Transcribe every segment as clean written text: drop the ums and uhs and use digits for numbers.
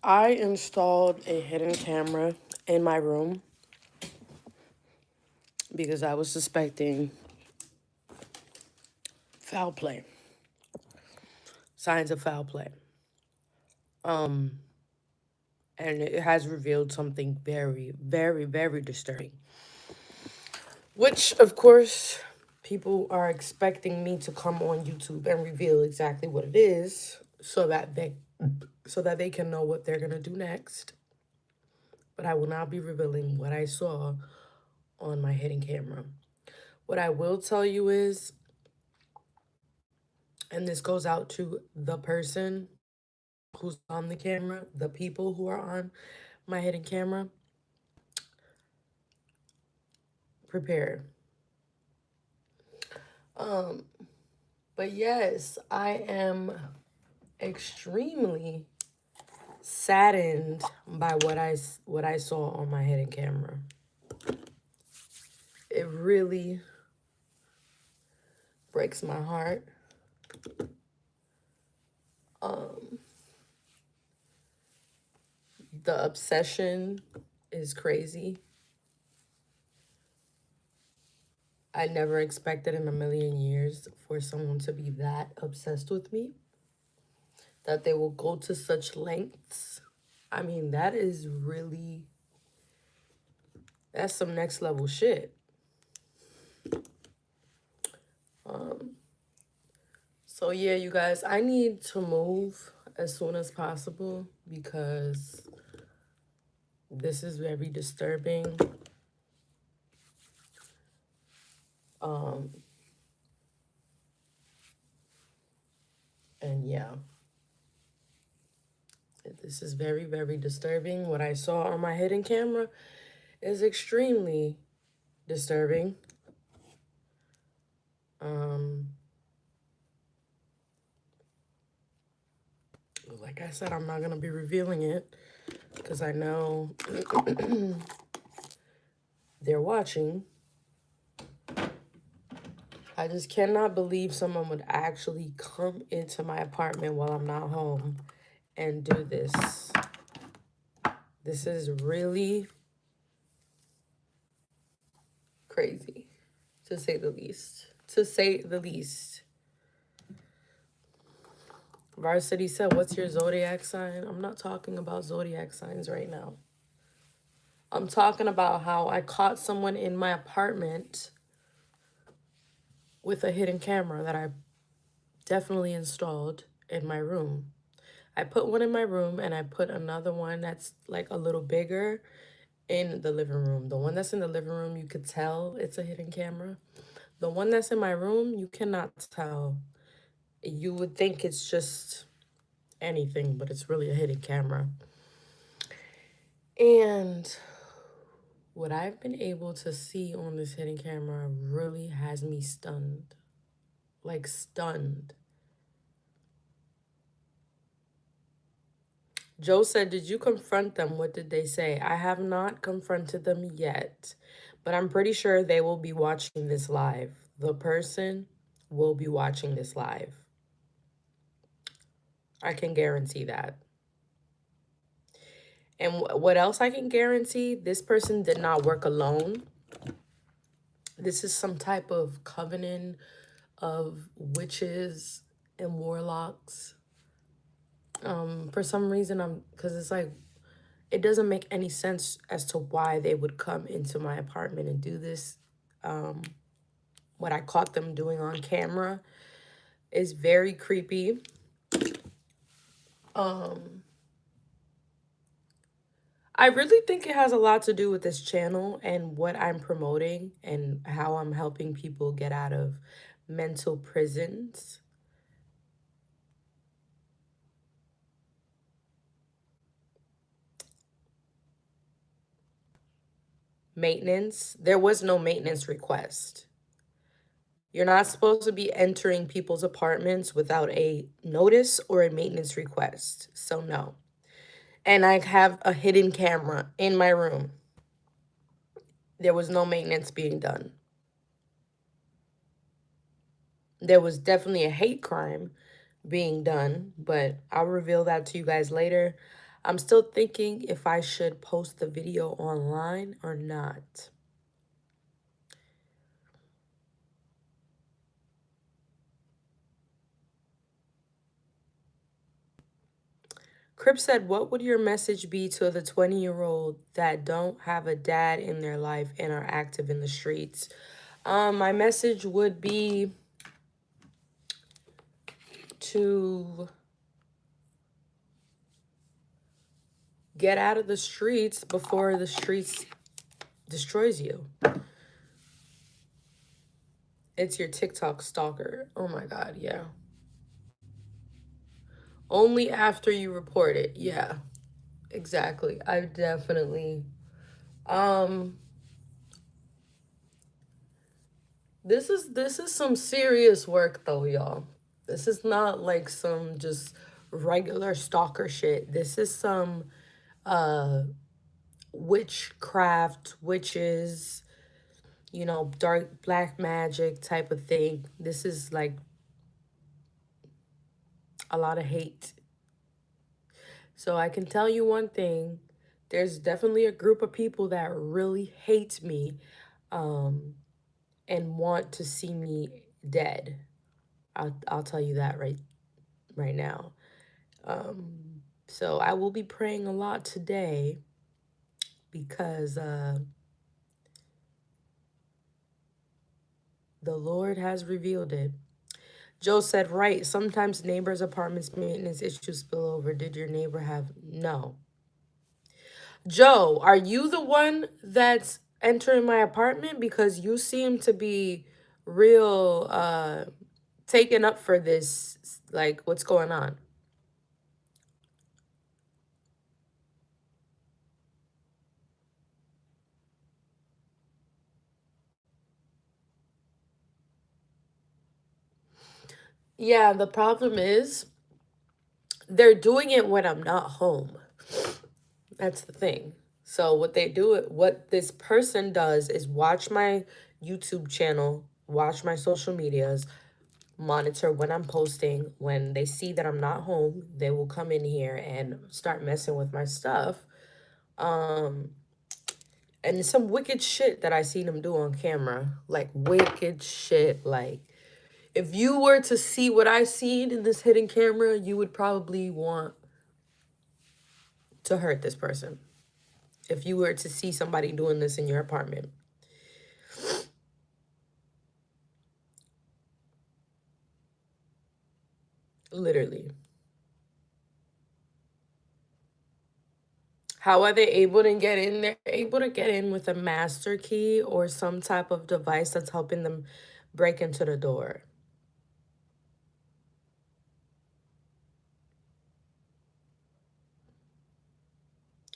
I installed a hidden camera in my room because I was suspecting foul play, signs of foul play. And it has revealed something very, very, very disturbing. Which, of course, people are expecting me to come on YouTube and reveal exactly what it is so that they can know what they're gonna do next. But I will not be revealing what I saw on my hidden camera. What I will tell you is, and this goes out to the person who's on the camera, the people who are on my hidden camera, prepare. Um, but yes, I am extremely saddened by what I saw on my hidden camera. It really breaks my heart. Um, the obsession is crazy. I never expected in a million years for someone to be that obsessed with me, that they will go to such lengths. I mean, that's some next level shit. So yeah, you guys, I need to move as soon as possible because this is very disturbing. And yeah, this is very, very disturbing. What I saw on my hidden camera is extremely disturbing. Like I said, I'm not going to be revealing it because I know they're watching. I just cannot believe someone would actually come into my apartment while I'm not home and do this. This is really crazy, to say the least. To say the least. Varsity said, what's your zodiac sign? I'm not talking about zodiac signs right now. I'm talking about how I caught someone in my apartment with a hidden camera that I definitely installed in my room. I put one in my room and I put another one that's like a little bigger in the living room. The one that's in the living room, you could tell it's a hidden camera. The one that's in my room, you cannot tell. You would think it's just anything, but it's really a hidden camera. And what I've been able to see on this hidden camera really has me stunned. Like stunned. Joe said, did you confront them? What did they say? I have not confronted them yet, but I'm pretty sure they will be watching this live. The person will be watching this live. I can guarantee that. And what else I can guarantee? This person did not work alone. This is some type of covenant of witches and warlocks. For some reason, because it's like, it doesn't make any sense as to why they would come into my apartment and do this. What I caught them doing on camera is very creepy. I really think it has a lot to do with this channel and what I'm promoting and how I'm helping people get out of mental prisons. Maintenance. There was no maintenance request. You're not supposed to be entering people's apartments without a notice or a maintenance request. So no. And I have a hidden camera in my room. There was no maintenance being done. There was definitely a hate crime being done, but I'll reveal that to you guys later. I'm still thinking if I should post the video online or not. Crip said, what would your message be to the 20-year-old that don't have a dad in their life and are active in the streets? My message would be to get out of the streets before the streets destroys you. It's your TikTok stalker. Oh my God, yeah. Only after you report it. Yeah, exactly. I definitely um this is some serious work though, y'all. This is not like some just regular stalker shit. This is some uh witchcraft, witches, dark black magic type of thing. This is like a lot of hate. So I can tell you one thing, there's definitely a group of people that really hate me um and want to see me dead. I'll tell you that right now. So I will be praying a lot today because the Lord has revealed it. Joe said, right, sometimes neighbors' apartments maintenance issues spill over. Did your neighbor have? No. Joe, are you the one that's entering my apartment? Because you seem to be real taken up for this. Like, what's going on? Yeah, the problem is they're doing it when I'm not home. That's the thing. So what this person does is watch my YouTube channel, watch my social medias, monitor when I'm posting. When they see that I'm not home, they will come in here and start messing with my stuff. Um, and some wicked shit that I seen them do on camera. Like wicked shit. Like if you were to see what I seen in this hidden camera, you would probably want to hurt this person. If you were to see somebody doing this in your apartment. Literally. How are they able to get in? They're able to get in with a master key or some type of device that's helping them break into the door.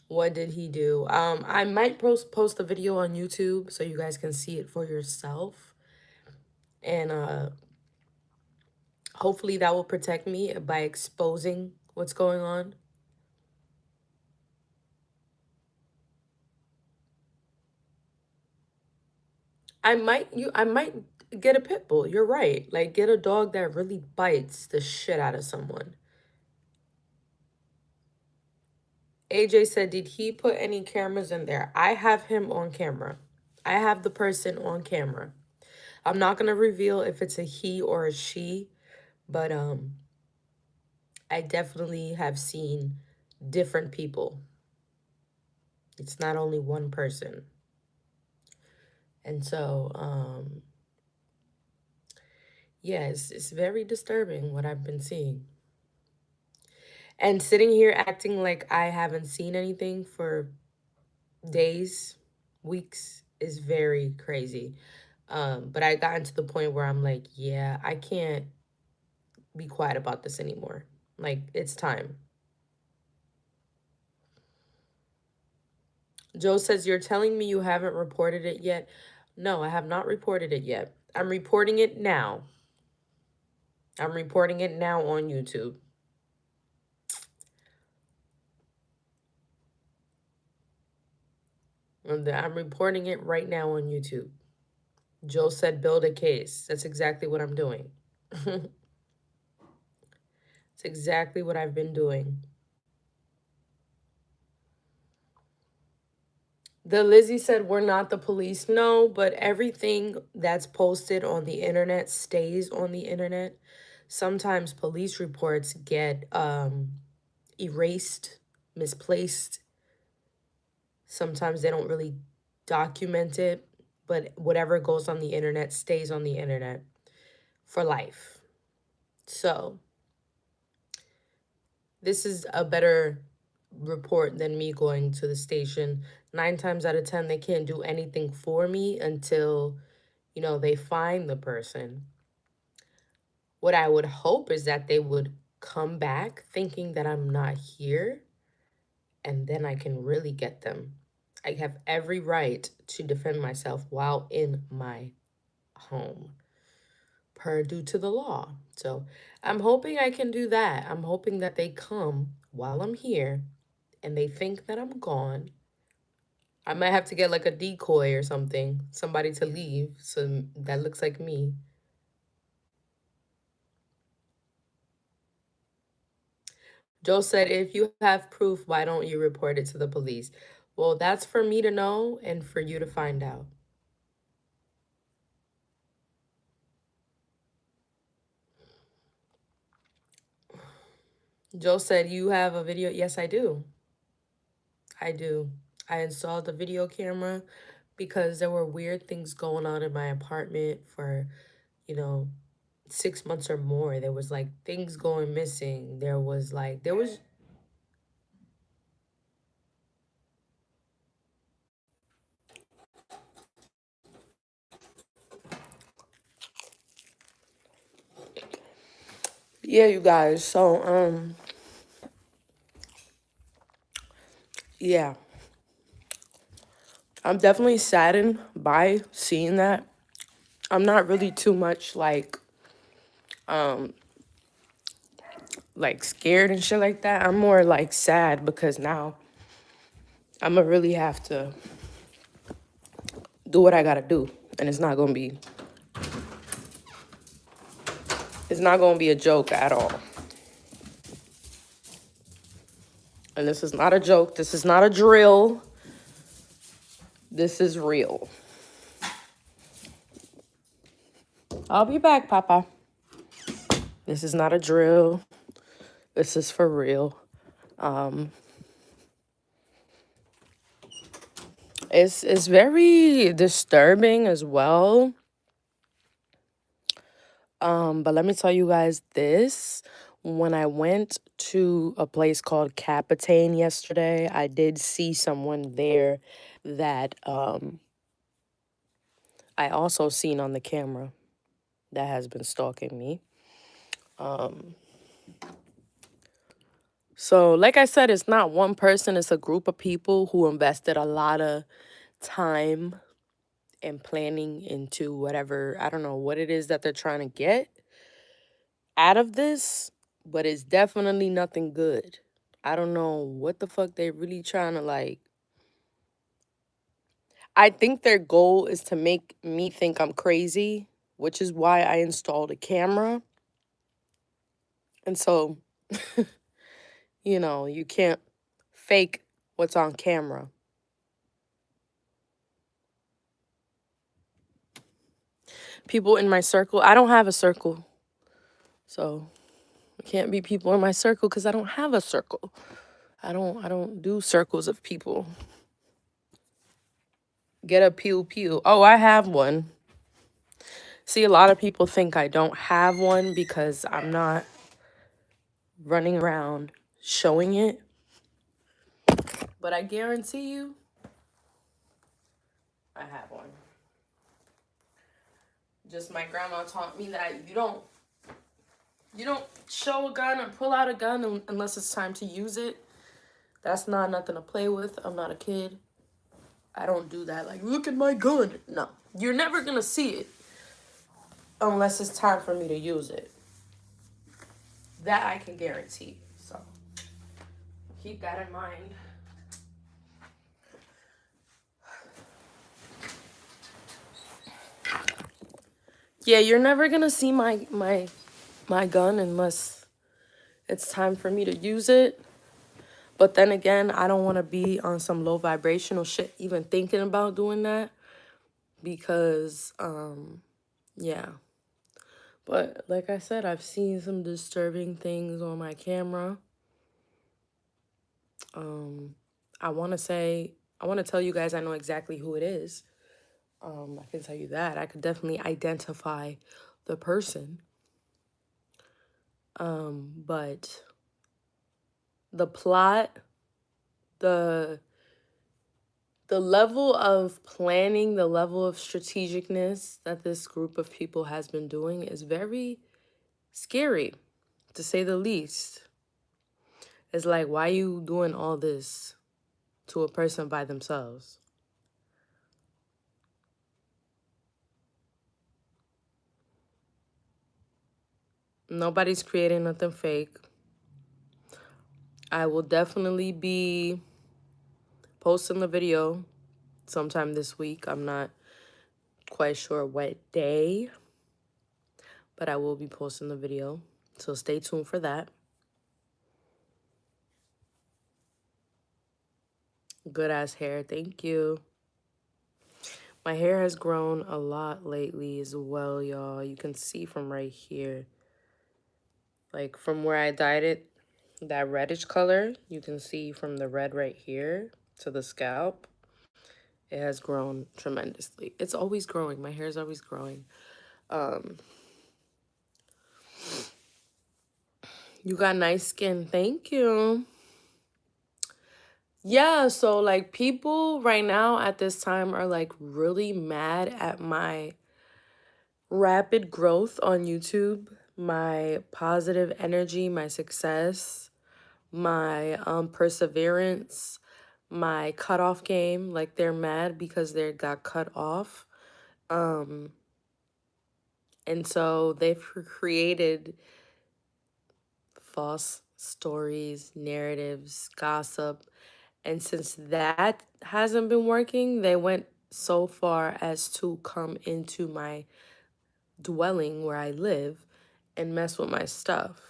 What did he do? I might post the video on YouTube so you guys can see it for yourself. And hopefully that will protect me by exposing what's going on. I might get a pit bull. You're right. Like get a dog that really bites the shit out of someone. AJ said, did he put any cameras in there? I have him on camera. I have the person on camera. I'm not going to reveal if it's a he or a she, but I definitely have seen different people. It's not only one person. And so yeah, it's very disturbing what I've been seeing. And sitting here acting like I haven't seen anything for days, weeks is very crazy. But I gotten to the point where I'm like, yeah, I can't be quiet about this anymore. Like, it's time. Joe says, you're telling me you haven't reported it yet? No, I have not reported it yet. I'm reporting it now. I'm reporting it now on YouTube. I'm reporting it right now on YouTube. Joe said, build a case. That's exactly what I'm doing. It's exactly what I've been doing. The Lizzie said we're not the police. No, but everything that's posted on the internet stays on the internet. Sometimes police reports get erased, misplaced. Sometimes they don't really document it, but whatever goes on the internet stays on the internet for life. So, this is a better report than me going to the station. 9 times out of 10, they can't do anything for me until, they find the person. What I would hope is that they would come back thinking that I'm not here, and then I can really get them. I have every right to defend myself while in my home, per due to the law. So I'm hoping I can do that. I'm hoping that they come while I'm here and they think that I'm gone. I might have to get like a decoy or something, somebody to leave, so that looks like me. Joe said, if you have proof, why don't you report it to the police? Well, that's for me to know and for you to find out. Joe said, you have a video? Yes, I do. I do. I installed the video camera because there were weird things going on in my apartment for, you know, 6 months or more. There was like things going missing. There was. Yeah, you guys. So, yeah. I'm definitely saddened by seeing that. I'm not really too much um, like scared and shit like that. I'm more like sad because now I'm gonna really have to do what I gotta do. And it's not gonna be a joke at all. And this is not a joke. This is not a drill. This is real. I'll be back, Papa. This is not a drill. This is for real. It's very disturbing as well. But let me tell you guys this. When I went to a place called Capitane yesterday, I did see someone there that I also seen on the camera that has been stalking me. So like I said, it's not one person, it's a group of people who invested a lot of time and planning into whatever, I don't know what it is that they're trying to get out of this, but it's definitely nothing good. I don't know what the fuck they're really trying to like. I think their goal is to make me think I'm crazy, which is why I installed a camera. And so, you can't fake what's on camera. People in my circle, I don't have a circle. So, it can't be people in my circle because I don't have a circle. I don't do circles of people. Get a pew pew. Oh, I have one. See, a lot of people think I don't have one because I'm not running around showing it. But I guarantee you, I have one. Just my grandma taught me that you don't show a gun or pull out a gun unless it's time to use it. That's not nothing to play with. I'm not a kid. I don't do that. Like, look at my gun. No, you're never gonna see it unless it's time for me to use it. That I can guarantee. So keep that in mind. Yeah, you're never gonna see my gun unless it's time for me to use it. But then again, I don't want to be on some low vibrational shit even thinking about doing that because, yeah. But like I said, I've seen some disturbing things on my camera. I want to tell you guys I know exactly who it is. I can tell you that. I could definitely identify the person. But the plot, the level of planning, the level of strategicness that this group of people has been doing is very scary, to say the least. It's like, why are you doing all this to a person by themselves? Nobody's creating nothing fake. I will definitely be posting the video sometime this week. I'm not quite sure what day, but I will be posting the video. So stay tuned for that. Good ass hair. Thank you. My hair has grown a lot lately as well, y'all. You can see from right here. Like from where I dyed it, that reddish color, you can see from the red right here to the scalp. It has grown tremendously. It's always growing. My hair is always growing. You got nice skin. Thank you. Yeah, so like people right now at this time are like really mad at my rapid growth on YouTube, my positive energy, my success, my perseverance, my cutoff game. Like they're mad because they got cut off. And so they've created false stories, narratives, gossip. And since that hasn't been working, they went so far as to come into my dwelling where I live and mess with my stuff.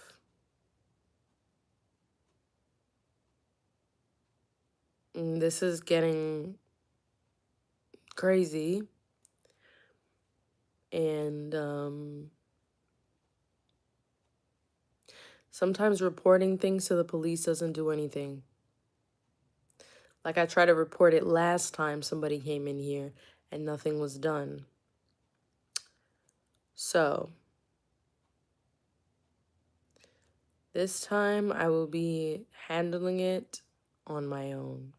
And this is getting crazy. And sometimes reporting things to the police doesn't do anything. Like I tried to report it last time somebody came in here and nothing was done. So this time I will be handling it on my own.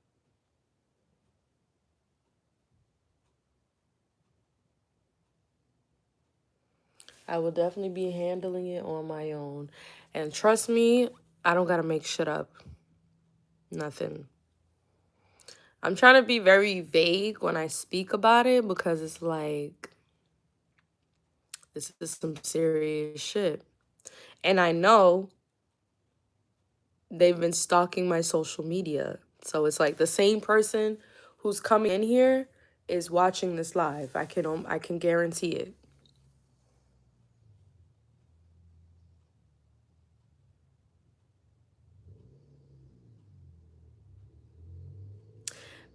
I will definitely be handling it on my own. And trust me, I don't gotta make shit up. Nothing. I'm trying to be very vague when I speak about it because it's like, this is some serious shit. And I know they've been stalking my social media. So it's like the same person who's coming in here is watching this live. I can guarantee it.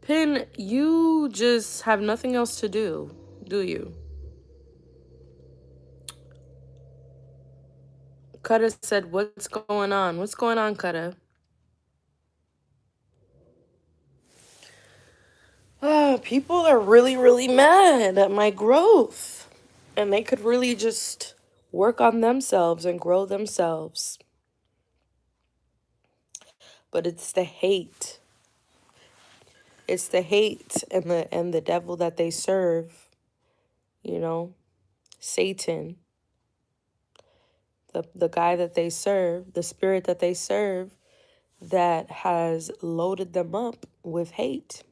Pin, you just have nothing else to do you? Kutta said, what's going on? What's going on, Kutta? People are really, really mad at my growth. And they could really just work on themselves and grow themselves. But it's the hate. It's the hate and the devil that they serve, you know, Satan. The guy that they serve, the spirit that they serve, that has loaded them up with hate.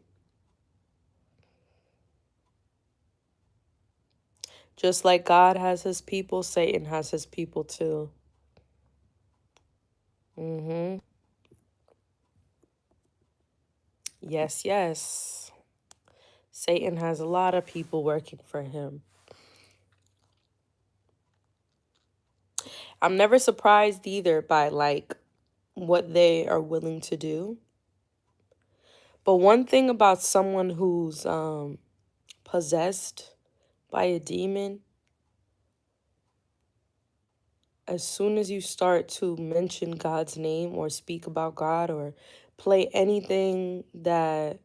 Just like God has his people, Satan has his people too. Yes, yes. Satan has a lot of people working for him. I'm never surprised either by like what they are willing to do. But one thing about someone who's possessed by a demon, as soon as you start to mention God's name or speak about God or play anything that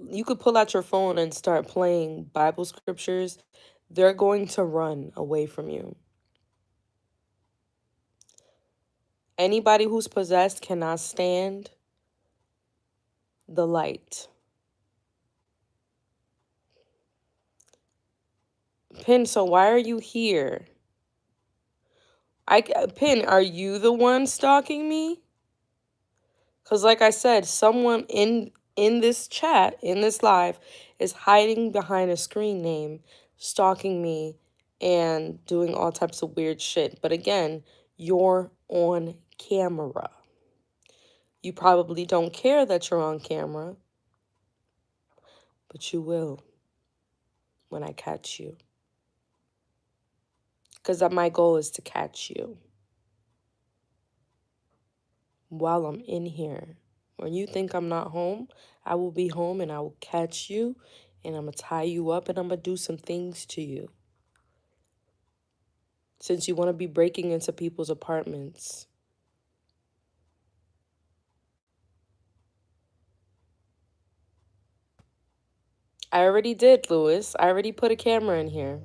you could pull out your phone and start playing Bible scriptures, they're going to run away from you. Anybody who's possessed cannot stand the light. Pin, so why are you here? Pin, are you the one stalking me? Because like I said, someone in this chat, in this live, is hiding behind a screen name, stalking me, and doing all types of weird shit. But again, you're on camera. You probably don't care that you're on camera, but you will when I catch you. Because my goal is to catch you while I'm in here. When you think I'm not home, I will be home and I will catch you and I'm going to tie you up and I'm going to do some things to you. Since you want to be breaking into people's apartments. I already did, Lewis. I already put a camera in here.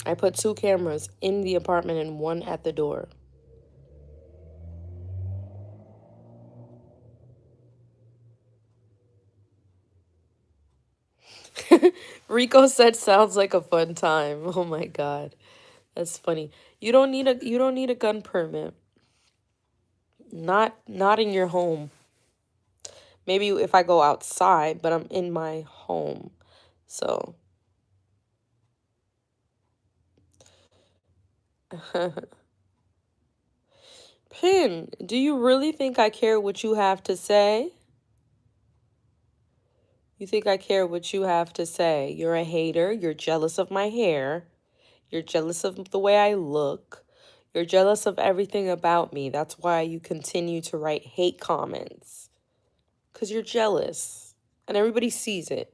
I put 2 cameras in the apartment and 1 at the door. Rico said sounds like a fun time. Oh my god. That's funny. You don't need a gun permit. Not in your home. Maybe if I go outside, but I'm in my home. So Pin, do you really think I care what you have to say? You think I care what you have to say? You're a hater. You're jealous of my hair. You're jealous of the way I look. You're jealous of everything about me. That's why you continue to write hate comments. Because you're jealous. And everybody sees it.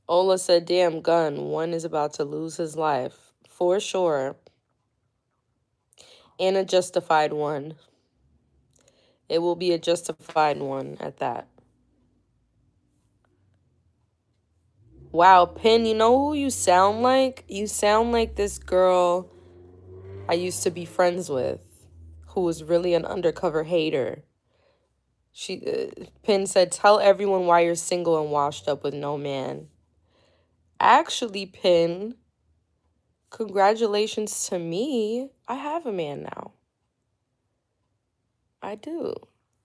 Ola said, damn gun. One is about to lose his life. For sure. And a justified one. It will be a justified one at that. Wow, Pin, you know who you sound like? You sound like this girl I used to be friends with, who was really an undercover hater. Pin said, tell everyone why you're single and washed up with no man. Actually, Pin, congratulations to me. I have a man now. I do.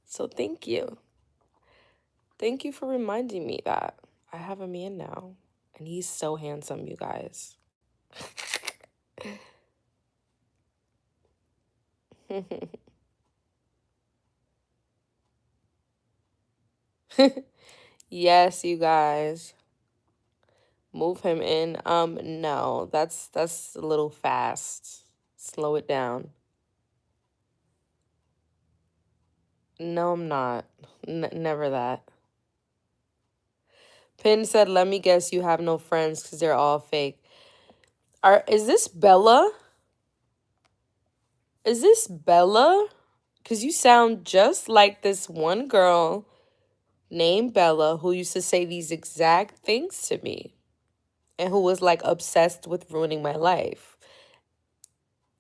So thank you. Thank you for reminding me that I have a man now. And he's so handsome, you guys. Yes, you guys. Move him in. No, that's a little fast. Slow it down. No, I'm not. Never that. Pin said, let me guess you have no friends because they're all fake. Is this Bella? Is this Bella? Because you sound just like this one girl named Bella who used to say these exact things to me and who was like obsessed with ruining my life.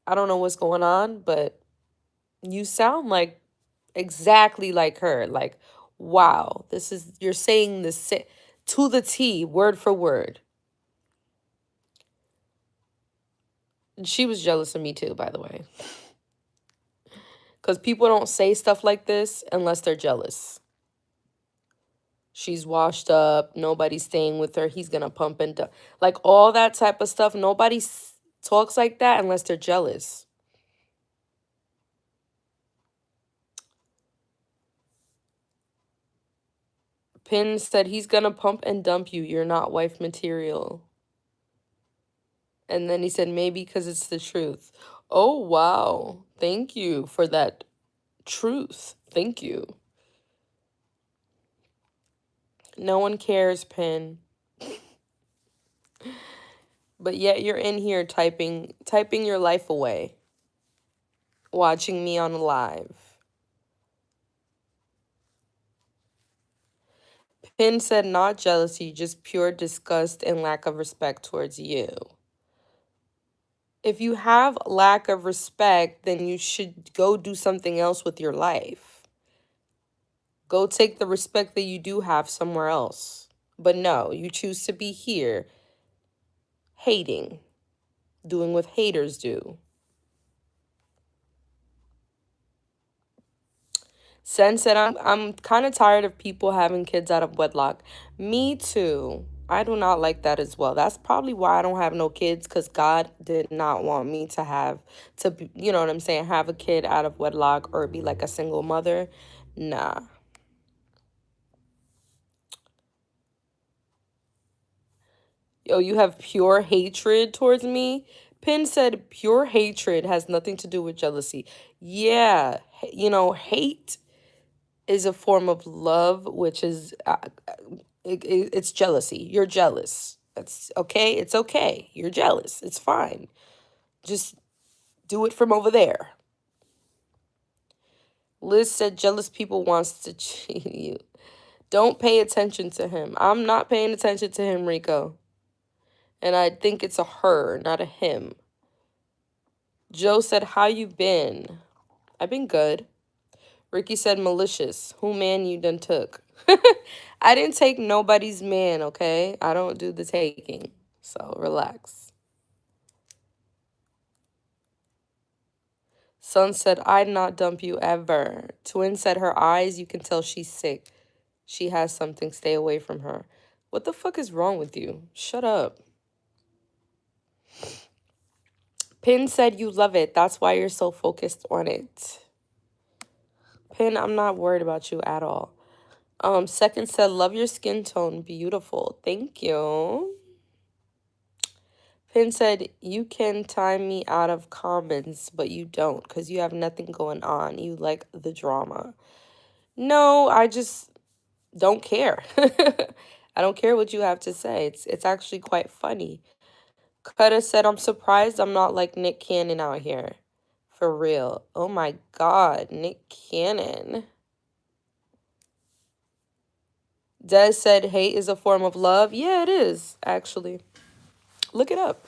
I don't know what's going on, but you sound like exactly like her. Like, wow, you're saying this to the T, word for word. She was jealous of me too, by the way. Because people don't say stuff like this unless they're jealous. She's washed up. Nobody's staying with her. He's going to pump and dump. Like all that type of stuff. Nobody talks like that unless they're jealous. Pin said he's going to pump and dump you. You're not wife material. And then he said, maybe because it's the truth. Oh, wow. Thank you for that truth. Thank you. No one cares, Pin. But yet you're in here typing your life away, watching me on live. Pin said, not jealousy, just pure disgust and lack of respect towards you. If you have lack of respect, then you should go do something else with your life. Go take the respect that you do have somewhere else. But no, you choose to be here hating, doing what haters do. Sen said, I'm kind of tired of people having kids out of wedlock. Me too. I do not like that as well. That's probably why I don't have no kids, because God did not want me to have to be, you know what I'm saying, have a kid out of wedlock or be like a single mother. Nah. Yo, you have pure hatred towards me? Pin said pure hatred has nothing to do with jealousy. Yeah, hate is a form of love, which is it's jealousy. You're jealous. That's okay. It's okay. You're jealous. It's fine. Just do it from over there. Liz said jealous people wants to cheat you. Don't pay attention to him. I'm not paying attention to him, Rico. And I think it's a her, not a him. Joe said, how you been? I've been good. Ricky said, malicious. Who man you done took? I didn't take nobody's man, okay? I don't do the taking. So relax. Sun said, I'd not dump you ever. Twin said, her eyes, you can tell she's sick. She has something. Stay away from her. What the fuck is wrong with you? Shut up. Pin said, you love it. That's why you're so focused on it. Pin, I'm not worried about you at all. Second said, love your skin tone. Beautiful. Thank you. Pin said, you can time me out of comments, but you don't because you have nothing going on. You like the drama. No, I just don't care. I don't care what you have to say. It's actually quite funny. Kutta said, I'm surprised I'm not like Nick Cannon out here. For real. Oh my God, Nick Cannon. Des said, hate is a form of love. Yeah, it is, actually. Look it up.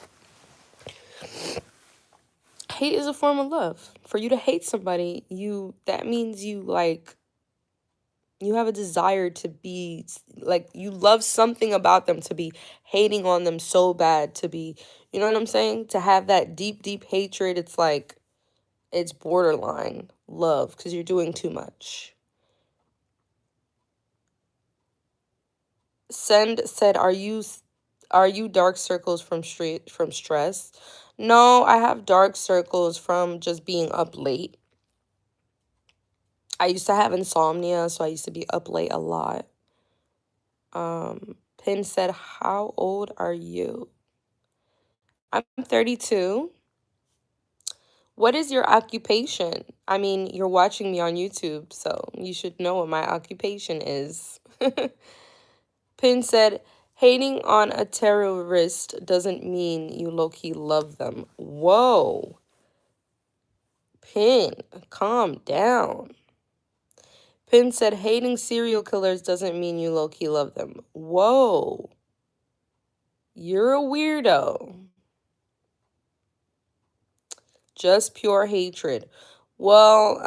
Hate is a form of love. For you to hate somebody, that means you have a desire to be like, you love something about them, to be hating on them so bad, to be, you know what I'm saying? To have that deep, deep hatred, it's like, it's borderline love because you're doing too much. Send said, are you dark circles from stress? No, I have dark circles from just being up late. I used to have insomnia, so I used to be up late a lot. Pin said, how old are you? I'm 32. What is your occupation? I mean, you're watching me on YouTube, so you should know what my occupation is. Pin said, hating on a terrorist doesn't mean you low-key love them. Whoa. Pin, calm down. Pin said, hating serial killers doesn't mean you low-key love them. Whoa. You're a weirdo. Just pure hatred. Well,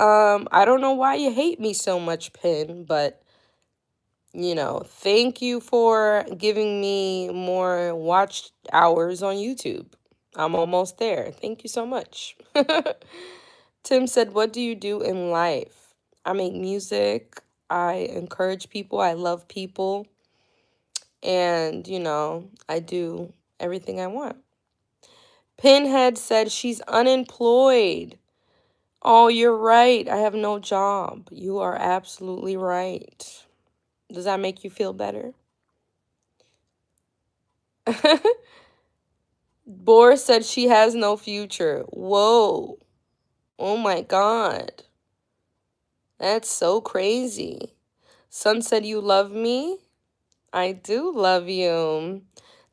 I don't know why you hate me so much, Pin, but, thank you for giving me more watch hours on YouTube. I'm almost there. Thank you so much. Tim said, what do you do in life? I make music. I encourage people. I love people. And, I do everything I want. Pinhead said she's unemployed. Oh, you're right. I have no job. You are absolutely right. Does that make you feel better? Boris said she has no future. Whoa. Oh my God. That's so crazy. Sun said, you love me? I do love you.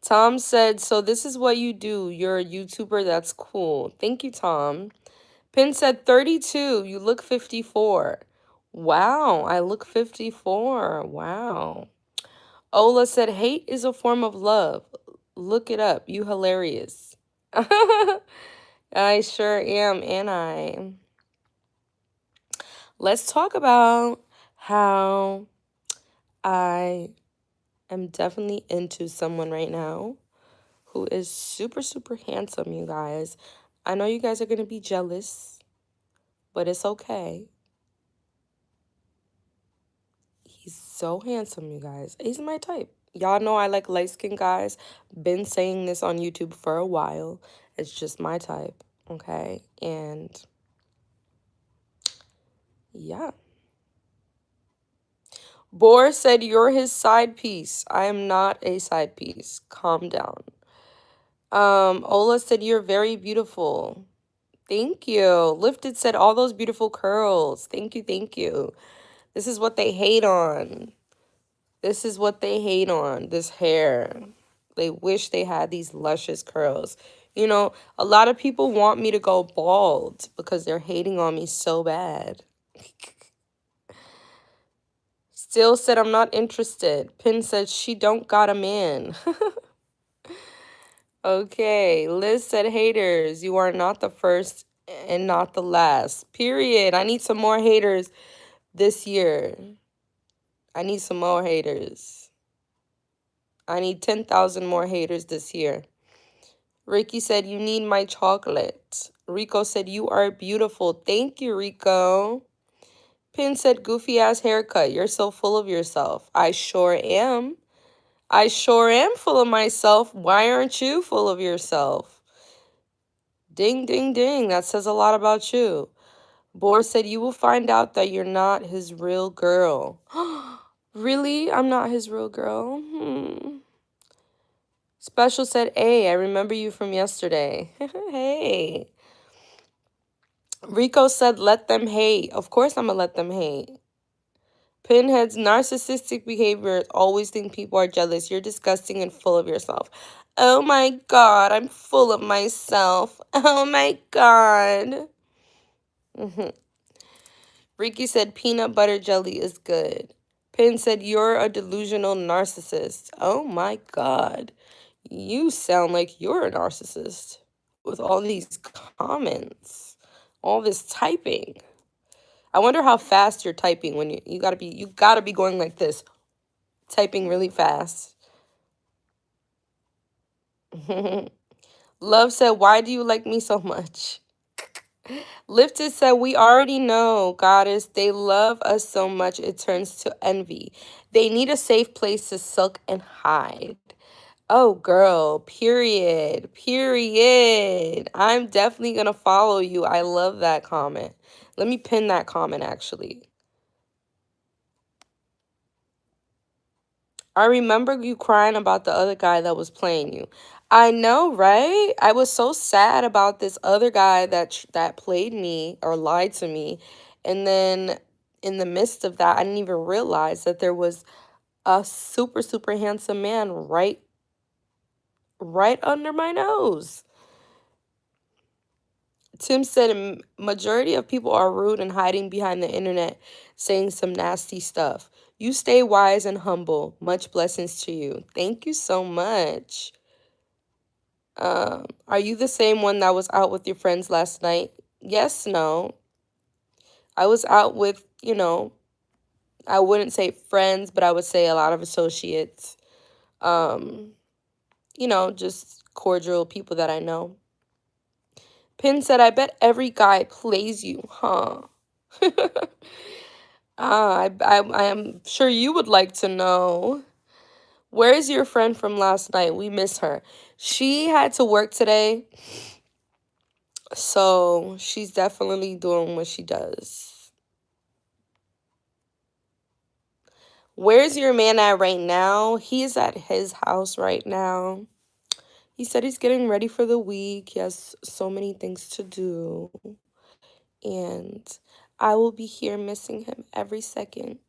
Tom said, so this is what you do. You're a YouTuber. That's cool. Thank you, Tom. Pin said, 32. You look 54. Wow, I look 54. Wow. Ola said, hate is a form of love. Look it up. You hilarious. I sure am, and I. Let's talk about how I am definitely into someone right now who is super, super handsome, you guys. I know you guys are going to be jealous, but it's okay. He's so handsome, you guys. He's my type. Y'all know I like light-skinned guys. Been saying this on YouTube for a while. It's just my type, okay? And yeah. Boar said, you're his side piece. I am not a side piece. Calm down. Ola said, you're very beautiful. Thank you. Lifted said, all those beautiful curls. Thank you, thank you. This is what they hate on. This is what they hate on, this hair. They wish they had these luscious curls. You know, a lot of people want me to go bald because they're hating on me so bad. Still said, I'm not interested. Pin said, she don't got a man. Okay, Liz said, haters, you are not the first and not the last. Period. I need some more haters this year. I need some more haters. I need 10,000 more haters this year. Ricky said, you need my chocolate. Rico said, you are beautiful. Thank you, Rico. Pin said, goofy ass haircut. You're so full of yourself. I sure am. I sure am full of myself. Why aren't you full of yourself? Ding, ding, ding. That says a lot about you. Boar said, you will find out that you're not his real girl. Really? I'm not his real girl? Special said, hey, I remember you from yesterday. Hey. Rico said, let them hate. Of course I'm going to let them hate. Pinhead's narcissistic behavior always think people are jealous. You're disgusting and full of yourself. Oh my God, I'm full of myself. Oh my God. Ricky said, peanut butter jelly is good. Pin said, you're a delusional narcissist. Oh my God. You sound like you're a narcissist with all these comments, all this typing. I wonder how fast you're typing when you gotta be going like this, typing really fast. Love said, why do you like me so much? Lifted said, we already know, goddess, they love us so much it turns to envy. They need a safe place to sulk and hide. Oh, girl, period, period. I'm definitely going to follow you. I love that comment. Let me pin that comment, actually. I remember you crying about the other guy that was playing you. I know, right? I was so sad about this other guy that played me or lied to me. And then in the midst of that, I didn't even realize that there was a super, super handsome man right under my nose. Tim said a majority of people are rude and hiding behind the internet saying some nasty stuff. You stay wise and humble. Much blessings to you. Thank you so much. Are you the same one that was out with your friends last night? Yes, no. I was out with, I wouldn't say friends, but I would say a lot of associates. Just cordial people that I know. Pin said, I bet every guy plays you, huh? I am sure you would like to know. Where is your friend from last night? We miss her. She had to work today, so she's definitely doing what she does. Where's your man at right now? He's at his house right now. He said he's getting ready for the week. He has so many things to do. And I will be here missing him every second.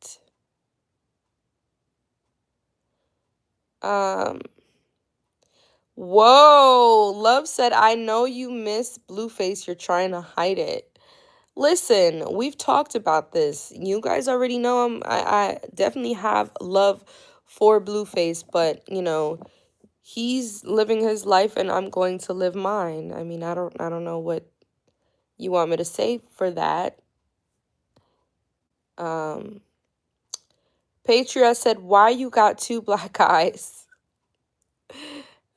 Whoa, Love said, I know you miss Blueface. You're trying to hide it. Listen, we've talked about this. You guys already know him. I definitely have love for Blueface, but you know, he's living his life and I'm going to live mine. I mean, I don't know what you want me to say for that. Patriot said, why you got two black eyes?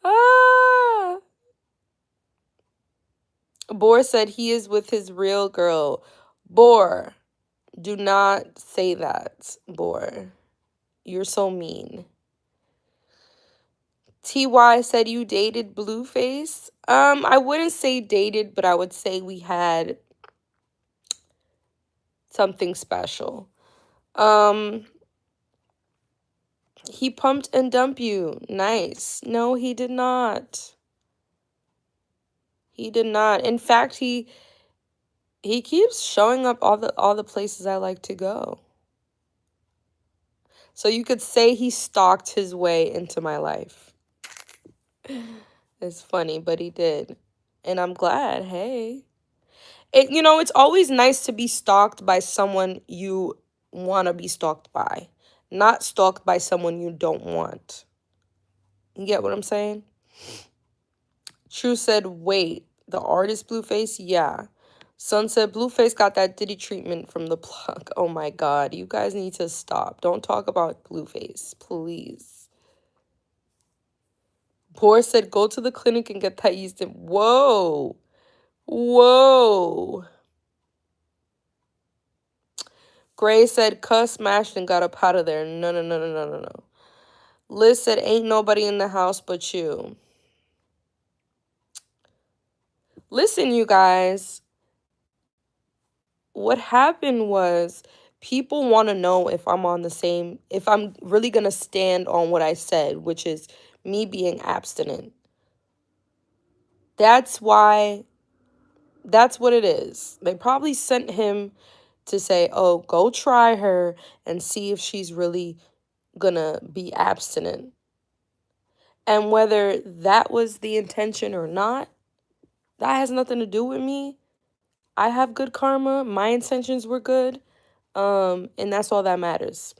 Ah. Boar said he is with his real girl. Boar, do not say that, Boar. You're so mean. TY said you dated Blueface. I wouldn't say dated, but I would say we had something special. He pumped and dumped you. Nice. No, he did not. He did not. In fact, he keeps showing up all the places I like to go. So you could say he stalked his way into my life. It's funny, but he did. And I'm glad. Hey. You know, it's always nice to be stalked by someone you want to be stalked by, not stalked by someone you don't want. You get what I'm saying? True said, wait, the artist Blueface? Yeah. Sun said, Blueface got that Diddy treatment from the plug. Oh my God, you guys need to stop. Don't talk about Blueface, please. Poor said, go to the clinic and get that yeast in. Whoa. Whoa. Gray said, cuss, smashed, and got up out of there. No, no, no, no, no, no, no. Liz said, ain't nobody in the house but you. Listen, you guys. What happened was people want to know if I'm on the same, if I'm really going to stand on what I said, which is me being abstinent. That's why, that's what it is. They probably sent him to say, oh, go try her and see if she's really going to be abstinent. And whether that was the intention or not, that has nothing to do with me. I have good karma. My intentions were good. And that's all that matters.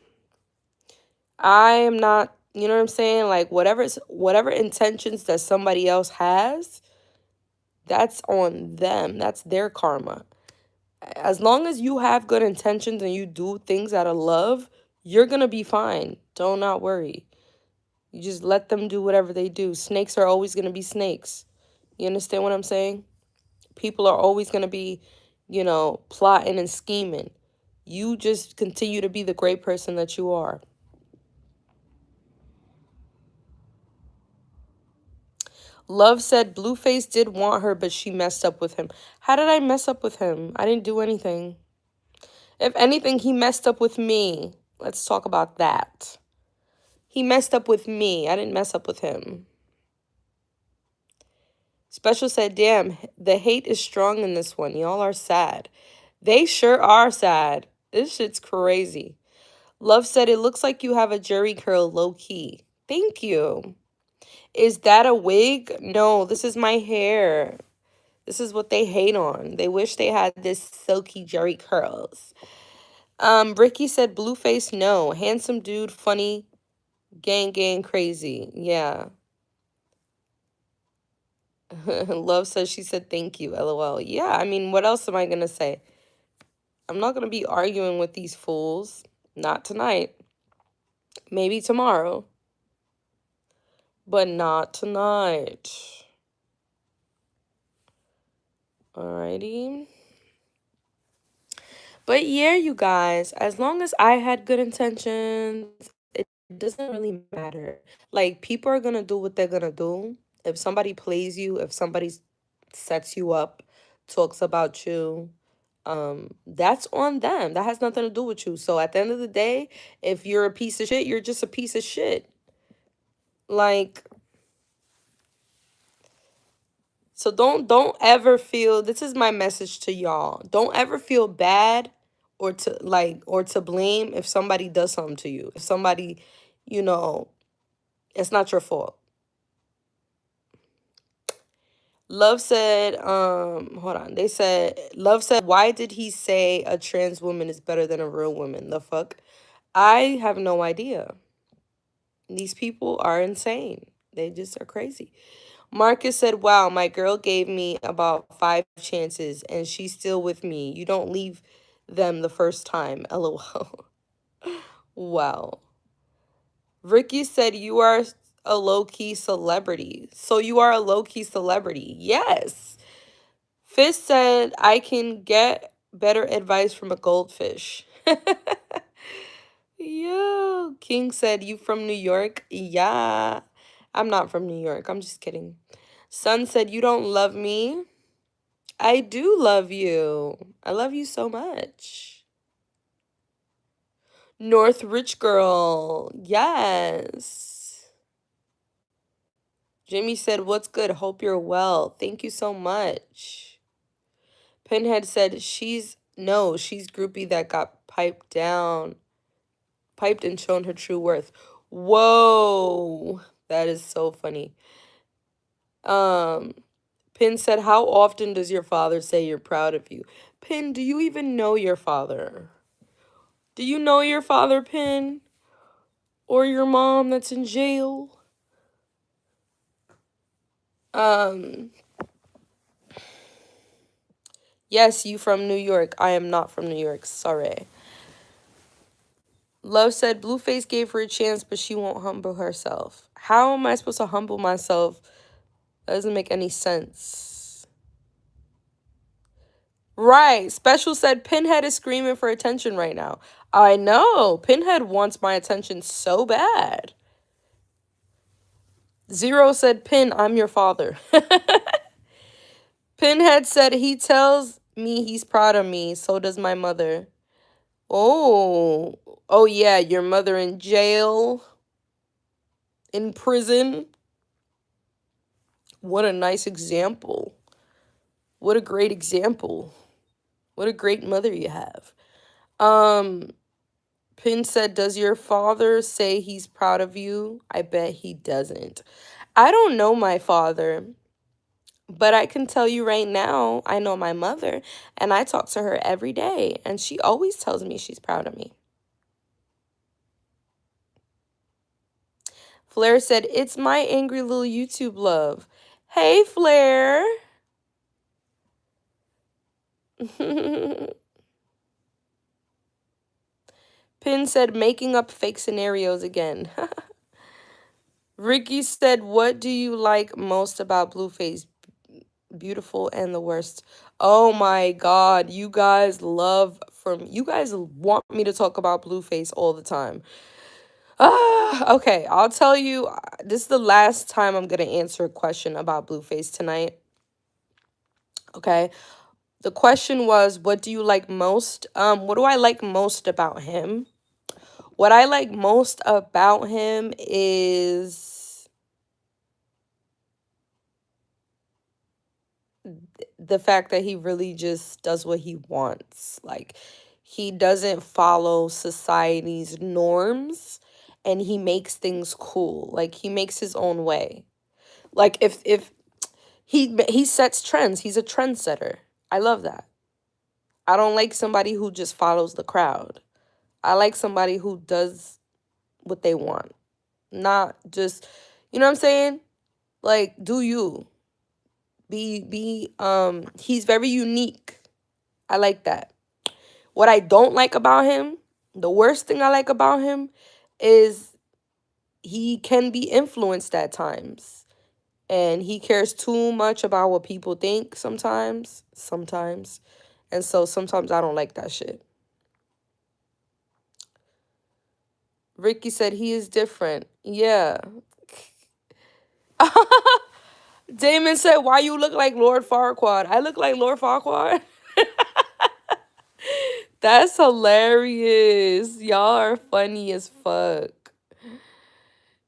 I am not, you know what I'm saying? Like whatever intentions that somebody else has, that's on them. That's their karma. As long as you have good intentions and you do things out of love, you're going to be fine. Don't not worry. You just let them do whatever they do. Snakes are always going to be snakes. You understand what I'm saying? People are always going to be, you know, plotting and scheming. You just continue to be the great person that you are. Love said Blueface did want her, but she messed up with him. How did I mess up with him? I didn't do anything. If anything, he messed up with me. Let's talk about that. He messed up with me. I didn't mess up with him. Special said, damn, the hate is strong in this one. Y'all are sad. They sure are sad. This shit's crazy. Love said, it looks like you have a jerry curl low-key. Thank you. Is that a wig? No, this is my hair. This is what they hate on. They wish they had this silky jerry curls. Ricky said, Blueface, no. Handsome dude, funny, gang, crazy. Yeah. Love says, she said, thank you, LOL. Yeah, I mean, what else am I going to say? I'm not going to be arguing with these fools. Not tonight. Maybe tomorrow. But not tonight. Alrighty. But yeah, you guys, as long as I had good intentions, it doesn't really matter. Like, people are going to do what they're going to do. If somebody plays you, if somebody sets you up, talks about you, that's on them. That has nothing to do with you. So at the end of the day, if you're a piece of shit, you're just a piece of shit. Like, So don't ever feel, this is my message to y'all. Don't ever feel bad or to blame if somebody does something to you. If somebody, you know, it's not your fault. Love said, hold on. They said, Love said, why did he say a trans woman is better than a real woman? The fuck? I have no idea. These people are insane. They just are crazy. Marcus said, wow, my girl gave me about 5 chances and she's still with me. You don't leave them the first time. LOL. Wow. Ricky said, you are a low-key celebrity. So you are a low-key celebrity. Yes. Fish said, I can get better advice from a goldfish. Yo. King said, you from New York? Yeah. I'm not from New York. I'm just kidding. Sun said, you don't love me? I do love you. I love you so much. North Rich Girl. Yes. Jimmy said, what's good? Hope you're well. Thank you so much. Pinhead said, she's groupie that got piped and shown her true worth. Whoa. That is so funny. Pin said, how often does your father say you're proud of you? Pin, do you even know your father? Do you know your father, Pin? Or your mom that's in jail? Yes, you from New York. I am not from New York. Sorry. Love said, Blueface gave her a chance, but she won't humble herself. How am I supposed to humble myself? That doesn't make any sense. Right. Special said, Pinhead is screaming for attention right now. I know. Pinhead wants my attention so bad. Zero said, Pin, I'm your father. Pinhead said, he tells me he's proud of me. So does my mother. Oh. Oh, yeah. Your mother in jail. In prison. What a nice example. What a great example. What a great mother you have. Pin said, does your father say he's proud of you? I bet he doesn't. I don't know my father, but I can tell you right now, I know my mother, and I talk to her every day, and she always tells me she's proud of me. Flair said, it's my angry little YouTube love. Hey, Flair. Pin said, making up fake scenarios again. Ricky said, what do you like most about Blueface? Beautiful and the worst. Oh my God. You guys want me to talk about Blueface all the time. Okay, I'll tell you, this is the last time I'm going to answer a question about Blueface tonight. Okay. The question was, what do you like most? What do I like most about him? What I like most about him is the fact that he really just does what he wants. Like, he doesn't follow society's norms and he makes things cool. Like, he makes his own way. Like, if he sets trends, he's a trendsetter. I love that. I don't like somebody who just follows the crowd. I like somebody who does what they want. Not just, you know what I'm saying? Like, do you. He's very unique. I like that. What I don't like about him, the worst thing I like about him is he can be influenced at times. And he cares too much about what people think sometimes. And so sometimes I don't like that shit. Ricky said he is different. Yeah. Damon said, why you look like Lord Farquaad? I look like Lord Farquaad? That's hilarious. Y'all are funny as fuck.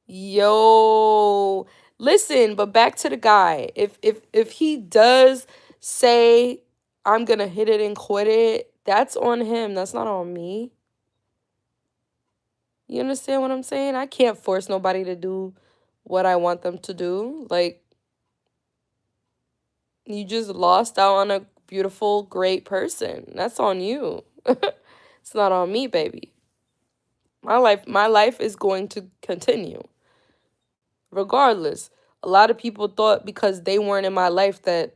Yo, Listen, but back to the guy. If he does say I'm gonna hit it and quit it, that's on him. That's not on me. You understand what I'm saying? I can't force nobody to do what I want them to do. Like, you just lost out on a beautiful, great person. That's on you. It's not on me, baby. My life is going to continue. Regardless. A lot of people thought because they weren't in my life that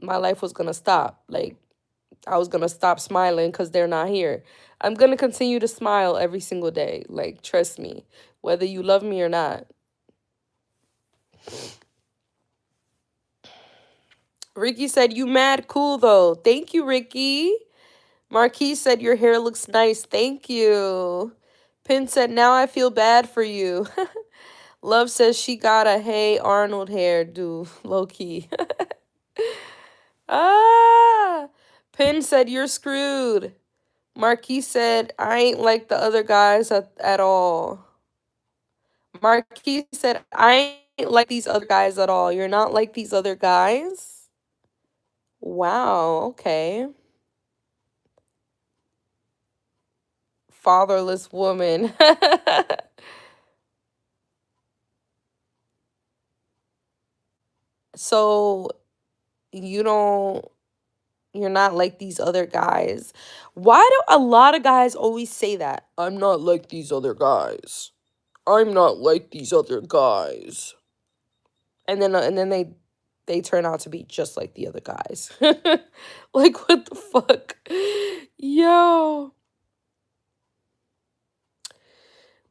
my life was going to stop. Like, I was going to stop smiling because they're not here. I'm going to continue to smile every single day. Like, trust me, whether you love me or not. Ricky said, you mad cool, though. Thank you, Ricky. Marquis said, your hair looks nice. Thank you. Pin said, now I feel bad for you. Love says she got a Hey Arnold hairdo, low key. Ah. Pin said, you're screwed. Marquis said, I ain't like the other guys at all. Marquis said, I ain't like these other guys at all. You're not like these other guys? Wow, okay. Fatherless woman. So you're not like these other guys. Why do a lot of guys always say that? I'm not like these other guys. I'm not like these other guys. And then they turn out to be just like the other guys. Like, what the fuck? Yo.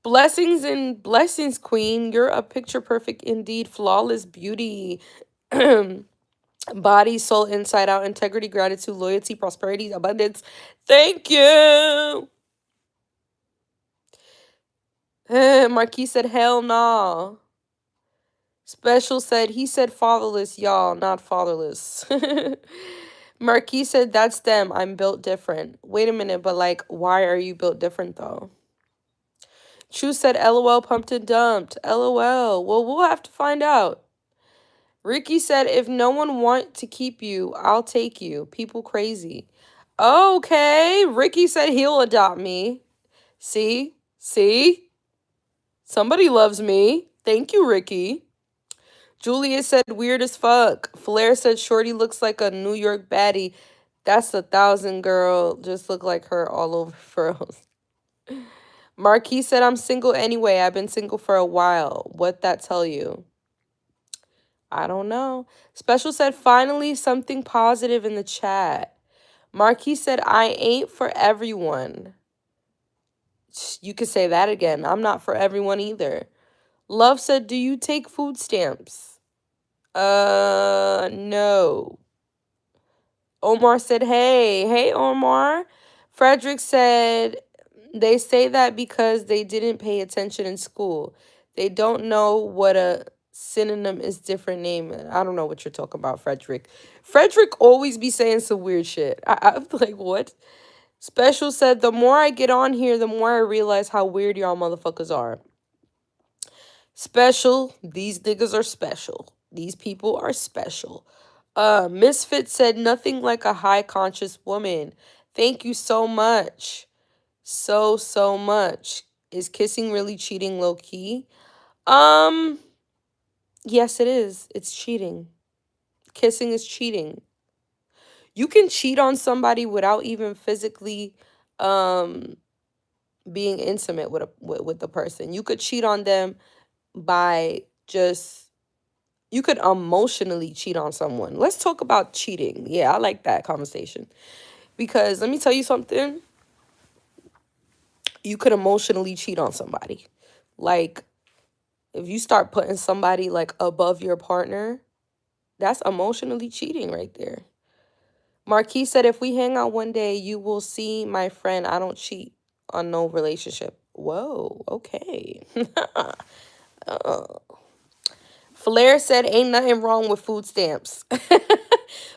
Blessings and blessings, queen. You're a picture perfect indeed. Flawless beauty. Body, soul, inside out, integrity, gratitude, loyalty, prosperity, abundance. Thank you. Marquis said, hell no. Special said, he said fatherless, y'all, not fatherless. Marquis said, that's them. I'm built different. Wait a minute, but like, why are you built different though? Chu said, LOL, pumped and dumped. LOL. Well, we'll have to find out. Ricky said, if no one want to keep you, I'll take you. People crazy. Okay. Ricky said he'll adopt me. See? See? Somebody loves me. Thank you, Ricky. Julia said weird as fuck. Flair said Shorty looks like a New York baddie. That's 1,000 girl. Just look like her all over furrows. Marquis said I'm single anyway. I've been single for a while. What that tell you? I don't know. Special said finally something positive in the chat. Marquis said I ain't for everyone. You could say that again. I'm not for everyone either. Love said, do you take food stamps? No. Omar said, hey. Hey, Omar. Frederick said, they say that because they didn't pay attention in school. They don't know what a synonym is different name. I don't know what you're talking about, Frederick. Frederick always be saying some weird shit. I'm like, what? Special said, the more I get on here, the more I realize how weird y'all motherfuckers are. Special. These niggas are special. These people are special. Misfit said, nothing like a high conscious woman. Thank you so much. So much. Is kissing really cheating low key? Yes, it is. It's cheating. Kissing is cheating. You can cheat on somebody without even physically being intimate with the person. You could cheat on them by just, you could emotionally cheat on someone. Let's talk about cheating. Yeah, I like that conversation. Because let me tell you something. You could emotionally cheat on somebody. Like, if you start putting somebody like above your partner, that's emotionally cheating right there. Marquis said, if we hang out one day, you will see my friend. I don't cheat on no relationship. Whoa, okay. Flair said, ain't nothing wrong with food stamps.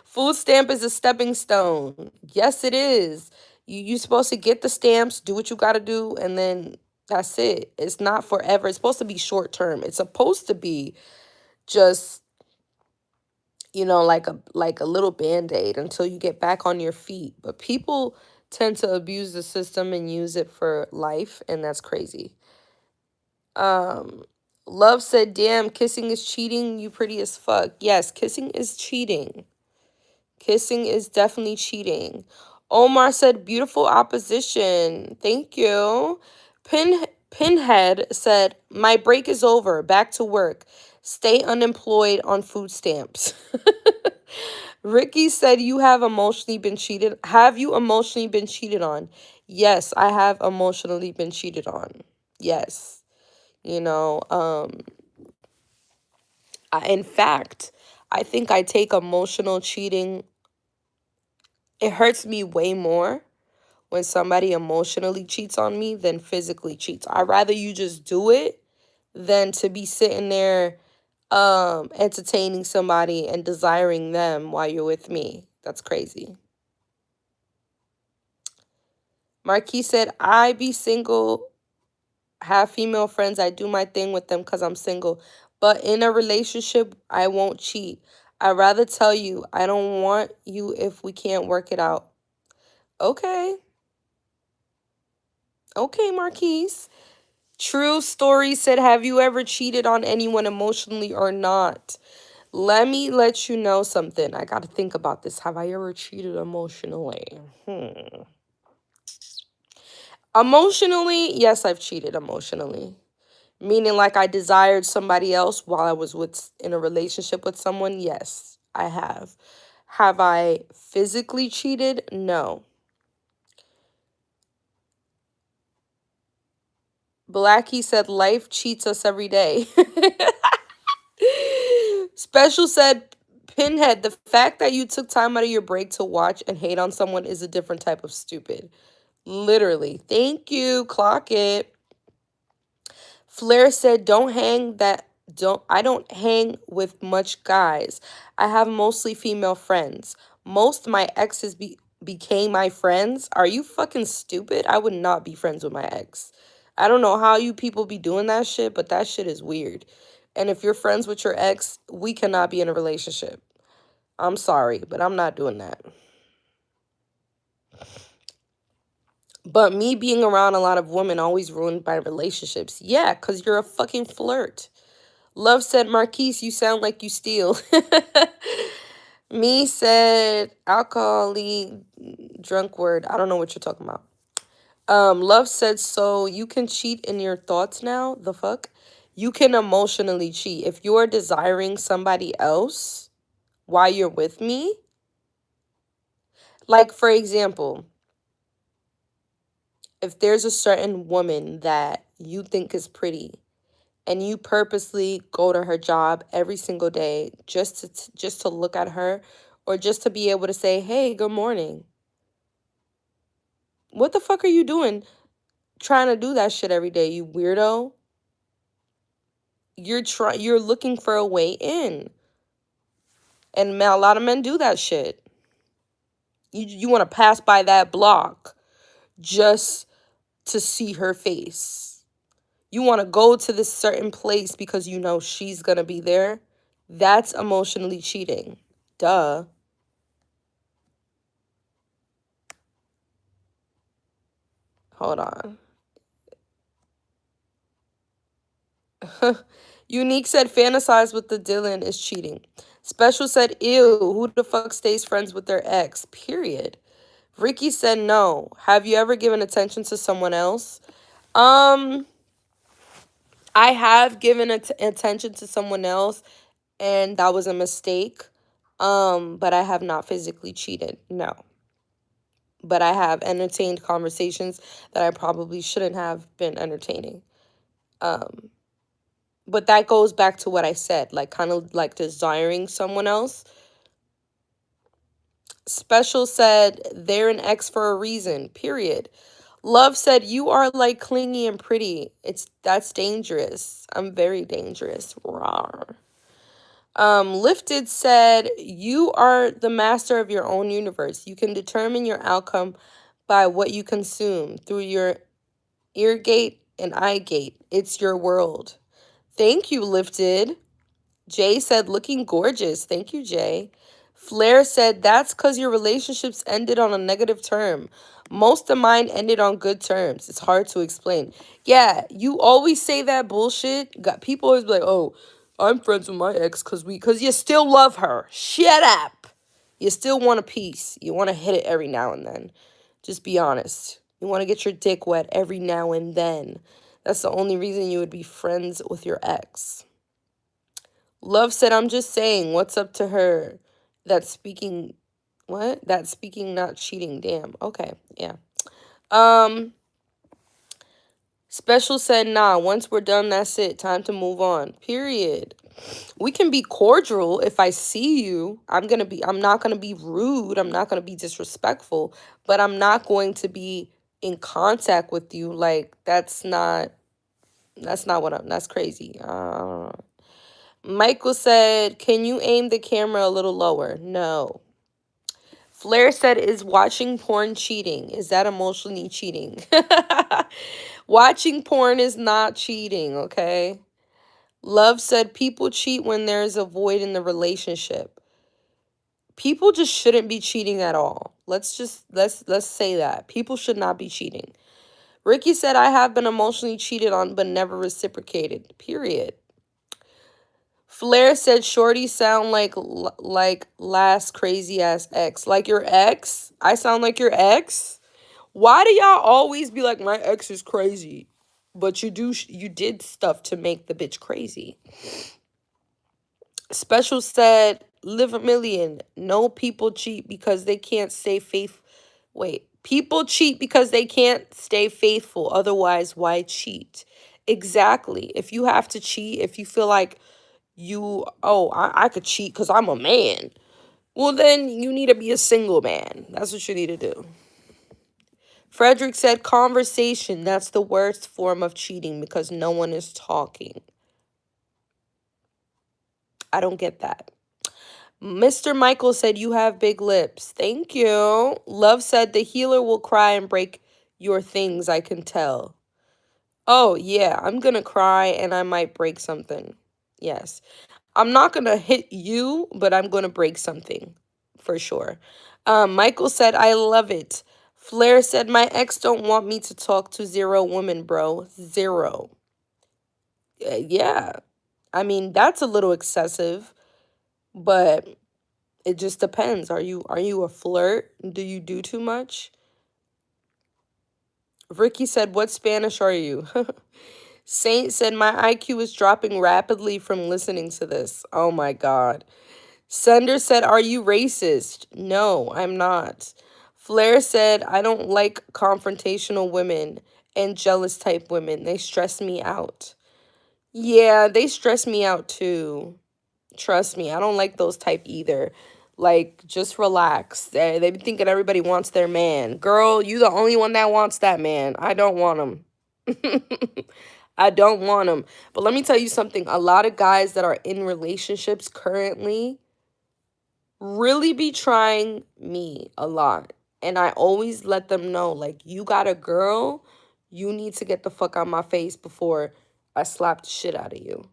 Food stamp is a stepping stone. Yes, it is. You're supposed to get the stamps, do what you got to do, and then that's it. It's not forever. It's supposed to be short term. It's supposed to be just, like a little band-aid until you get back on your feet. But people tend to abuse the system and use it for life, and that's crazy. Um, Love said, damn, kissing is cheating. You pretty as fuck. Yes, kissing is cheating. Kissing is definitely cheating. Omar said, beautiful opposition. Thank you. Pinhead said, my break is over. Back to work. Stay unemployed on food stamps. Ricky said, you have emotionally been cheated. Have you emotionally been cheated on? Yes, I have emotionally been cheated on. Yes. You know, in fact, I think I take emotional cheating. It hurts me way more when somebody emotionally cheats on me than physically cheats. I'd rather you just do it than to be sitting there entertaining somebody and desiring them while you're with me. That's crazy. Marquis said, I be single, have female friends. I do my thing with them because I'm single. But in a relationship, I won't cheat. I'd rather tell you I don't want you if we can't work it out. Okay. Okay, Marquise. True Story said, have you ever cheated on anyone emotionally or not? Let me let you know something. I got to think about this. Have I ever cheated emotionally? Emotionally, yes, I've cheated emotionally. Meaning like I desired somebody else while I was in a relationship with someone. Yes, I have. Have I physically cheated? No. Blackie said life cheats us every day. Special said, Pinhead, the fact that you took time out of your break to watch and hate on someone is a different type of stupid. Literally. Thank you. Clock it. Flair said, I don't hang with much guys. I have mostly female friends. Most of my exes became my friends. Are you fucking stupid? I would not be friends with my ex. I don't know how you people be doing that shit, but that shit is weird. And if you're friends with your ex, we cannot be in a relationship. I'm sorry, but I'm not doing that. But me being around a lot of women always ruined my relationships. Yeah, because you're a fucking flirt. Love said, Marquise, you sound like you steal. Me said, alcohol, drunk word. I don't know what you're talking about. Love said, so you can cheat in your thoughts now? The fuck? You can emotionally cheat. If you're desiring somebody else while you're with me, like, for example, if there's a certain woman that you think is pretty and you purposely go to her job every single day just to look at her or just to be able to say, "Hey, good morning." What the fuck are you doing trying to do that shit every day, you weirdo? You're looking for a way in. And a lot of men do that shit. You want to pass by that block just to see her face. You want to go to this certain place because you know she's going to be there. That's emotionally cheating. Duh. Hold on. Unique said fantasize with the Dylan is cheating. Special said, ew, who the fuck stays friends with their ex? Period. Ricky said no. Have you ever given attention to someone else? Um, I have given attention to someone else, and that was a mistake. But I have not physically cheated. No. But I have entertained conversations that I probably shouldn't have been entertaining. But that goes back to what I said, like kind of like desiring someone else. Special said they're an ex for a reason, period. Love said you are like clingy and pretty. That's dangerous. I'm very dangerous. Rawr. Lifted said you are the master of your own universe. You can determine your outcome by what you consume through your ear gate and eye gate. It's your world. Thank you, Lifted. Jay said, looking gorgeous. Thank you, Jay. Flair said, that's because your relationships ended on a negative term. Most of mine ended on good terms. It's hard to explain. Yeah, you always say that bullshit. Got people always be like, oh, I'm friends with my ex because you still love her. Shut up. You still want a piece. You want to hit it every now and then. Just be honest. You want to get your dick wet every now and then. That's the only reason you would be friends with your ex. Love said, I'm just saying, what's up to her? That's speaking, what? That's speaking, not cheating. Damn. Okay. Yeah. Um, Special said, nah, once we're done, that's it. Time to move on. Period. We can be cordial if I see you. I'm not gonna be rude. I'm not gonna be disrespectful, but I'm not going to be in contact with you. Like, that's not what that's crazy. Michael said, can you aim the camera a little lower? No. Flair said, is watching porn cheating? Is that emotionally cheating? Watching porn is not cheating, okay? Love said, people cheat when there's a void in the relationship. People just shouldn't be cheating at all. Let's say that. People should not be cheating. Ricky said, I have been emotionally cheated on but never reciprocated. Period. Flair said, "Shorty sound like last crazy ass ex, like your ex. I sound like your ex. Why do y'all always be like my ex is crazy, but you did stuff to make the bitch crazy?" Special said, "Live a million. No, people cheat because they can't stay faith. Wait, people cheat because they can't stay faithful. Otherwise, why cheat? Exactly. If you have to cheat, if you feel like I could cheat because I'm a man. Well, then you need to be a single man. That's what you need to do." Frederick said, conversation. That's the worst form of cheating because no one is talking. I don't get that. Mr. Michael said, you have big lips. Thank you. Love said, the healer will cry and break your things, I can tell. Oh, yeah, I'm going to cry and I might break something. Yes. I'm not going to hit you, but I'm going to break something for sure. Michael said, I love it. Flair said, my ex don't want me to talk to zero women, bro. Zero. Yeah. I mean, that's a little excessive, but it just depends. Are you a flirt? Do you do too much? Ricky said, what Spanish are you? Saint said, my IQ is dropping rapidly from listening to this. Oh my God. Sender said, are you racist? No, I'm not. Flair said, I don't like confrontational women and jealous type women. They stress me out. Yeah, they stress me out too. Trust me, I don't like those type either. Like, just relax. They be thinking everybody wants their man. Girl, you the only one that wants that man. I don't want him. I don't want him. But let me tell you something. A lot of guys that are in relationships currently really be trying me a lot. And I always let them know, like, you got a girl, you need to get the fuck out my face before I slap the shit out of you.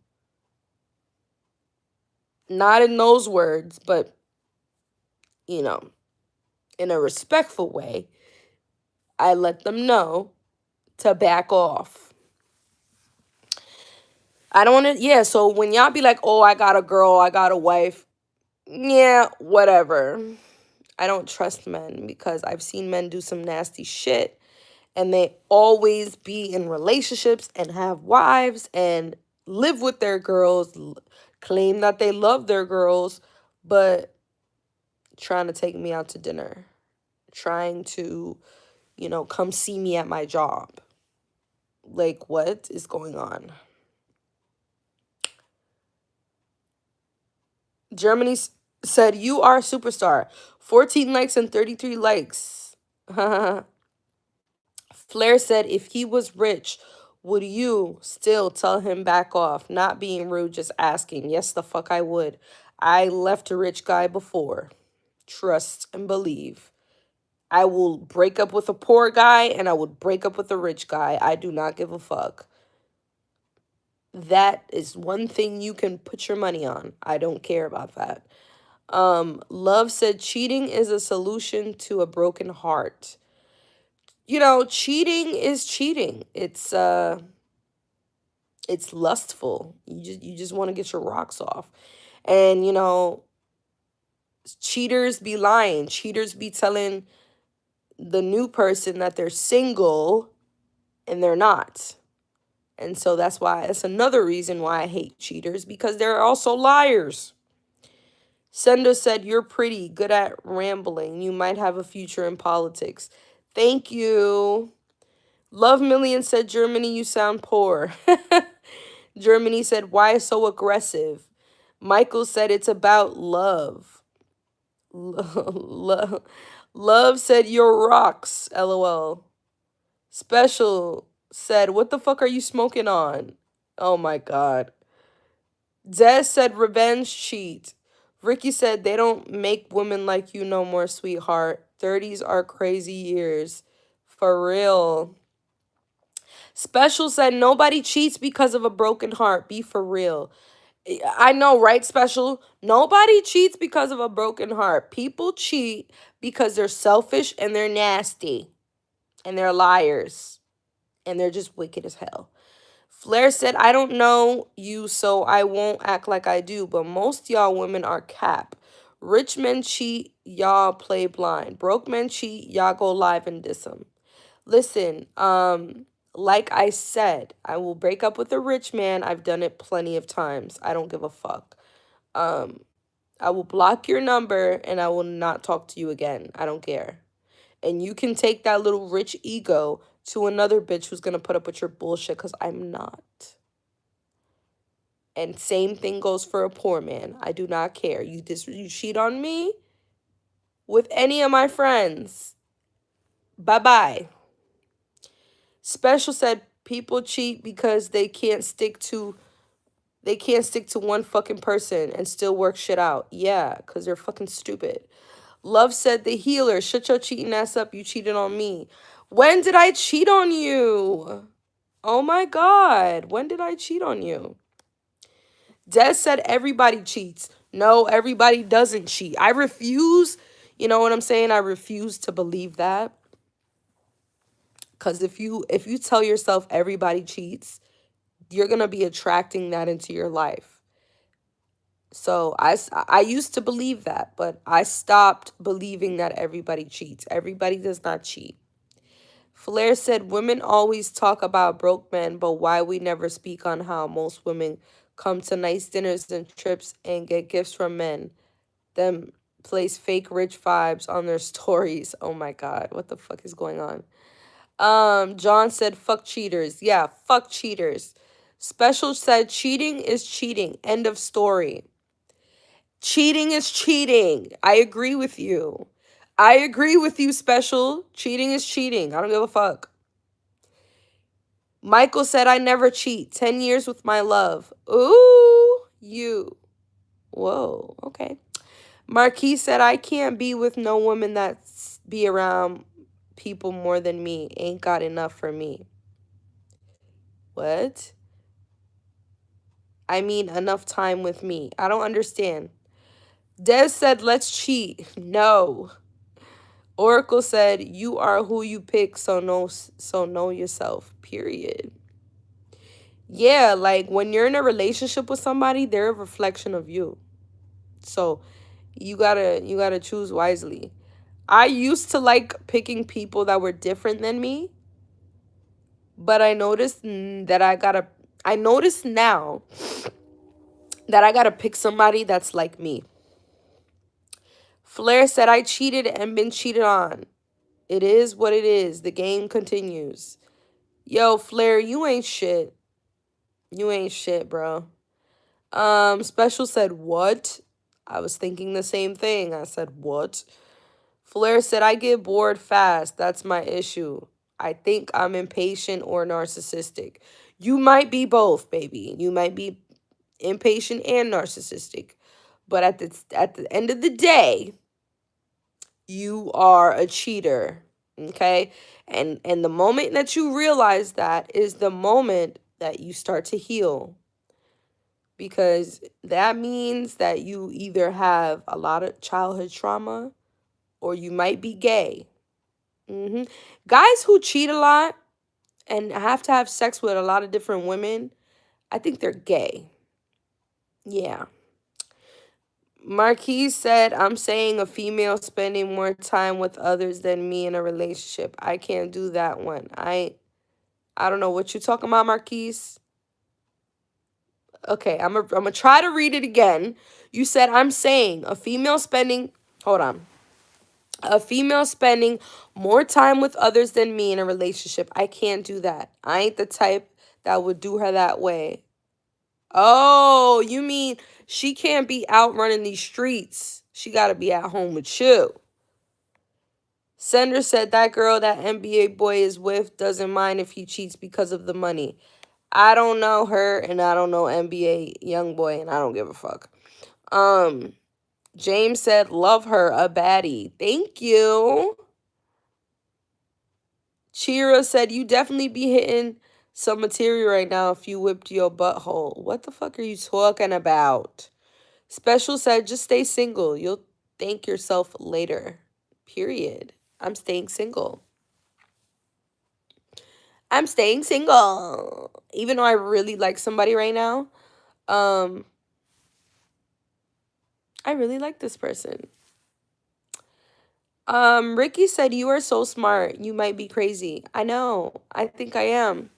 Not in those words, but, you know, in a respectful way, I let them know to back off. I don't want to, yeah, so when y'all be like, oh, I got a girl, I got a wife, yeah, whatever. I don't trust men because I've seen men do some nasty shit and they always be in relationships and have wives and live with their girls, claim that they love their girls, but trying to take me out to dinner, trying to, come see me at my job. Like, what is going on? Germany said, you are a superstar. 14 likes and 33 likes. Flair said, if he was rich, would you still tell him back off? Not being rude, just asking. Yes, the fuck I would. I left a rich guy before. Trust and believe. I will break up with a poor guy and I would break up with a rich guy. I do not give a fuck. That is one thing you can put your money on. I don't care about that. Love said cheating is a solution to a broken heart. You know, cheating is cheating. It's lustful. You just want to get your rocks off. And you know, cheaters be lying. Cheaters be telling the new person that they're single and they're not. And so that's another reason why I hate cheaters, because they're also liars. Senda said, you're pretty, good at rambling. You might have a future in politics. Thank you. Love Million said, Germany, you sound poor. Germany said, why so aggressive? Michael said, it's about love. Love, love said, you're rocks, LOL. Special said, what the fuck are you smoking on? Oh my God. Des said, revenge cheat. Ricky said, they don't make women like you no more, sweetheart. 30s are crazy years. For real. Special said, nobody cheats because of a broken heart. Be for real. I know, right, Special? Nobody cheats because of a broken heart. People cheat because they're selfish and they're nasty. And they're liars. And they're just wicked as hell. Flair said, I don't know you, so I won't act like I do, but most y'all women are cap. Rich men cheat, y'all play blind. Broke men cheat, y'all go live and diss them. Listen, like I said, I will break up with a rich man. I've done it plenty of times. I don't give a fuck. I will block your number and I will not talk to you again. I don't care. And you can take that little rich ego to another bitch who's going to put up with your bullshit, because I'm not. And same thing goes for a poor man. I do not care. You cheat on me with any of my friends. Bye-bye. Special said people cheat because they can't stick to one fucking person and still work shit out. Yeah, because they're fucking stupid. Love said, the healer, shut your cheating ass up. You cheated on me. When did I cheat on you? Oh my God. When did I cheat on you? Des said everybody cheats. No, everybody doesn't cheat. I refuse. You know what I'm saying? I refuse to believe that. Because if you tell yourself everybody cheats, you're going to be attracting that into your life. So I used to believe that, but I stopped believing that everybody cheats. Everybody does not cheat. Flair said, women always talk about broke men, but why we never speak on how most women come to nice dinners and trips and get gifts from men, then place fake rich vibes on their stories. Oh my God, what the fuck is going on? John said, fuck cheaters. Yeah, fuck cheaters. Special said, cheating is cheating. End of story. Cheating is cheating. I agree with you. I agree with you, Special. Cheating is cheating. I don't give a fuck. Michael said, I never cheat. 10 years with my love. Ooh, you. Whoa, okay. Marquis said, I can't be with no woman that's be around people more than me. Ain't got enough for me. What? I mean, enough time with me. I don't understand. Des said, let's cheat. No. Oracle said, you are who you pick, so know yourself, period. Yeah, like when you're in a relationship with somebody, they're a reflection of you. So you gotta choose wisely. I used to like picking people that were different than me, but I noticed now that I gotta pick somebody that's like me. Flair said, I cheated and been cheated on. It is what it is. The game continues. Yo, Flair, you ain't shit. You ain't shit, bro. Special said, what? I was thinking the same thing. I said, what? Flair said, I get bored fast. That's my issue. I think I'm impatient or narcissistic. You might be both, baby. You might be impatient and narcissistic. But at the end of the day, you are a cheater. Okay? And the moment that you realize that is the moment that you start to heal. because that means that you either have a lot of childhood trauma or you might be gay. Guys who cheat a lot and have to have sex with a lot of different women, I think they're gay. Yeah. Marquise said, I'm saying a female spending more time with others than me in a relationship. I can't do that one. I don't know what you're talking about, Marquise. Okay, I'm gonna try to read it again. You said, I'm saying a female spending, hold on. A female spending more time with others than me in a relationship. I can't do that. I ain't the type that would do her that way. Oh, you mean she can't be out running these streets. She got to be at home with you. Sender said that girl that NBA boy is with doesn't mind if he cheats because of the money. I don't know her and I don't know NBA young boy and I don't give a fuck. James said, love her, a baddie. Thank you. Chira said, you definitely be hitting some material right now if you whipped your butthole. What the fuck are you talking about? Special said, just stay single. You'll thank yourself later. Period. I'm staying single. I'm staying single. Even though I really like somebody right now, I really like this person. Ricky said, you are so smart. You might be crazy. I know. I think I am.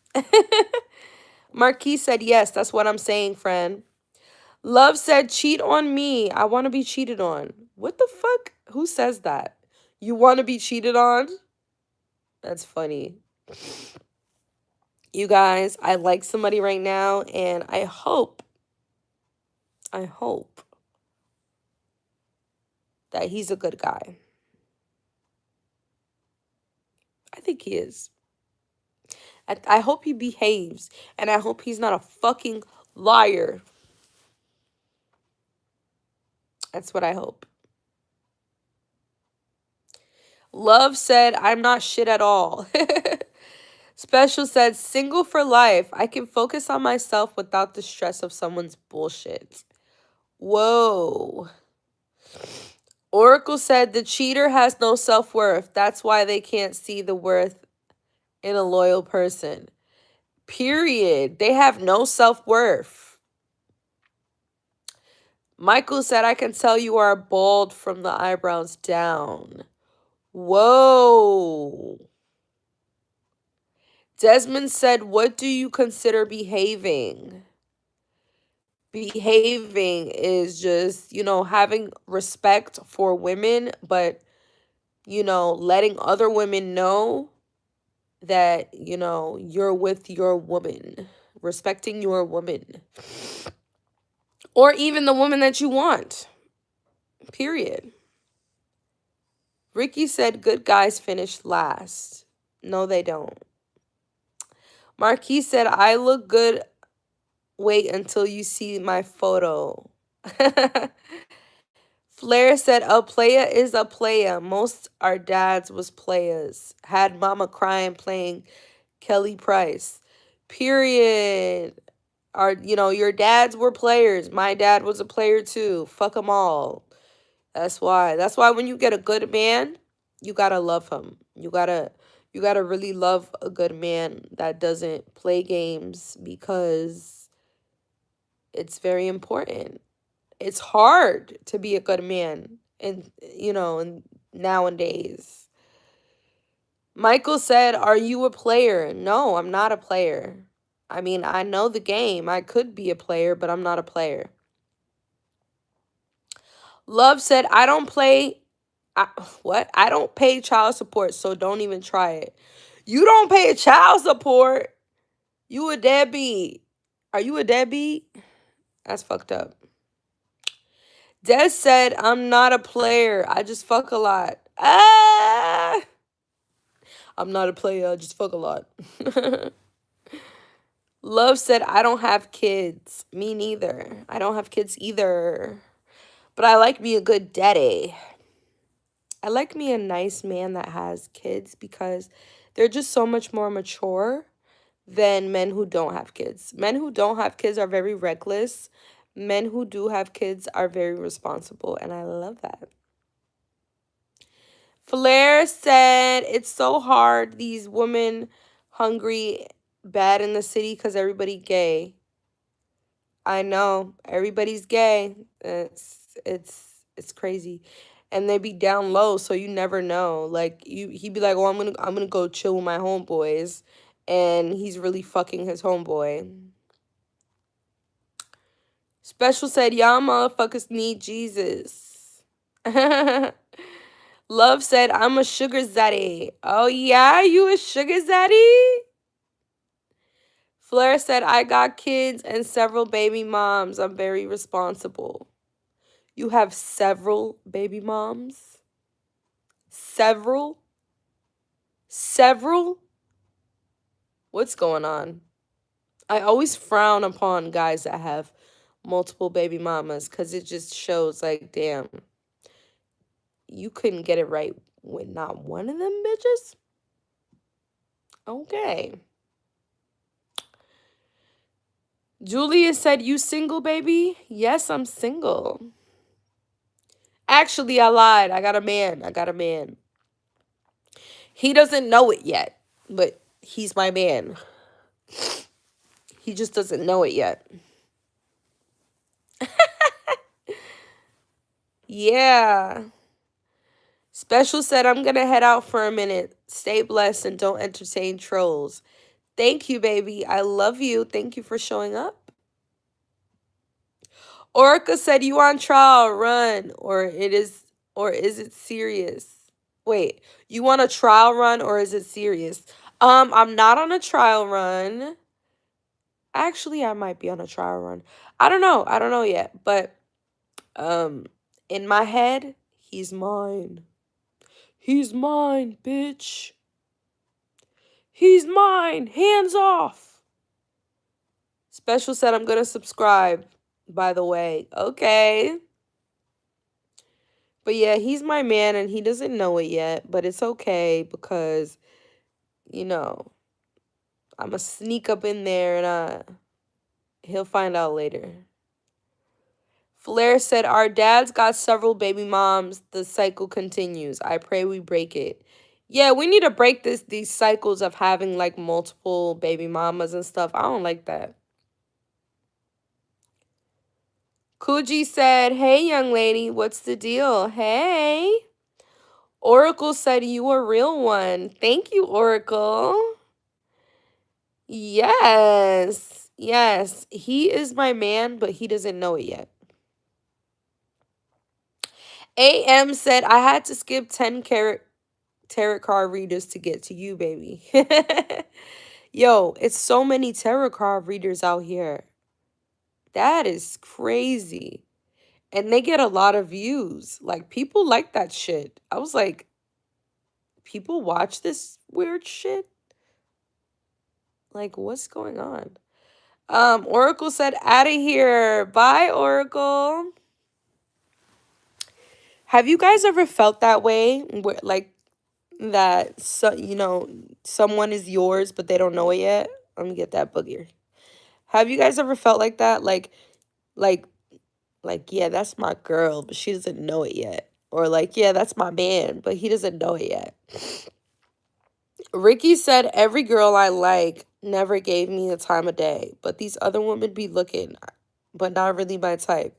Marquis said, yes, that's what I'm saying, friend. Love said, cheat on me. I want to be cheated on. What the fuck? Who says that? You want to be cheated on? That's funny. You guys, I like somebody right now, and I hope that he's a good guy. I think he is. I hope he behaves, and I hope he's not a fucking liar. That's what I hope. Love said, I'm not shit at all. Special said, single for life. I can focus on myself without the stress of someone's bullshit. Whoa. Oracle said, the cheater has no self-worth. That's why they can't see the worth in a loyal person. Period. They have no self-worth. Michael said, I can tell you are bald from the eyebrows down. Whoa. Desmond said, what do you consider behaving? Behaving is just, having respect for women, but, letting other women know that, you're with your woman, respecting your woman, or even the woman that you want. Period. Ricky said, good guys finish last. No, they don't. Marquis said, I look good. Wait until you see my photo. Flair said, a playa is a playa. Most our dads was players. Had mama crying playing Kelly Price. Period. Your dads were players. My dad was a player too. Fuck them all. That's why. That's why when you get a good man, you gotta love him. You gotta really love a good man that doesn't play games, because it's very important. It's hard to be a good man and nowadays. Michael said, are you a player? No, I'm not a player. I mean, I know the game. I could be a player, but I'm not a player. Love said, I don't pay child support, so don't even try it. You don't pay child support? You a deadbeat. Are you a deadbeat? That's fucked up. Des said, I'm not a player. I just fuck a lot. I'm not a player. I just fuck a lot. Love said, I don't have kids. Me neither. I don't have kids either. But I like me a good daddy. I like me a nice man that has kids, because they're just so much more mature than men who don't have kids. Men who don't have kids are very reckless. Men who do have kids are very responsible, and I love that. Flair said, it's so hard, these women hungry, bad in the city because everybody gay. I know, everybody's gay. It's crazy. And they be down low, so you never know. Like he'd be like, "Oh, I'm gonna go chill with my homeboys," and he's really fucking his homeboy. Special said, y'all motherfuckers need Jesus. Love said, I'm a sugar zaddy. Oh, yeah? You a sugar zaddy? Flair said, I got kids and several baby moms. I'm very responsible. You have several baby moms? Several? Several? What's going on? I always frown upon guys that have multiple baby mamas because it just shows, like, damn, you couldn't get it right with not one of them bitches? Okay. Julia said, you single, baby? Yes, I'm single. Actually, I lied. I got a man. He doesn't know it yet, but he's my man. He just doesn't know it yet. Yeah. Special said, I'm going to head out for a minute. Stay blessed and don't entertain trolls. Thank you, baby. I love you. Thank you for showing up. Orica said, you on trial, run, or is it serious? Wait, you want a trial run or is it serious? I'm not on a trial run. Actually, I might be on a trial run. I don't know. I don't know yet, but in my head, he's mine. He's mine, bitch. He's mine. Hands off. Special said I'm going to subscribe, by the way. Okay. But yeah, he's my man and he doesn't know it yet, but it's okay because, you know, I'm going to sneak up in there and he'll find out later. Flair said, our dad's got several baby moms. The cycle continues. I pray we break it. Yeah, we need to break these cycles of having like multiple baby mamas and stuff. I don't like that. Kuji said, hey, young lady, what's the deal? Hey. Oracle said, you a real one. Thank you, Oracle. Yes. Yes. He is my man, but he doesn't know it yet. AM said, I had to skip 10 tarot card readers to get to you, baby. Yo, it's so many tarot card readers out here. That is crazy. And they get a lot of views. Like, people like that shit. I was like, people watch this weird shit? Like, what's going on? Oracle said, out of here. Bye, Oracle. Have you guys ever felt that way? Where, like, that, someone is yours, but they don't know it yet? Let me get that booger. Have you guys ever felt like that? Like, yeah, that's my girl, but she doesn't know it yet. Or like, yeah, that's my man, but he doesn't know it yet. Ricky said, every girl I like never gave me the time of day, but these other women be looking, but not really my type.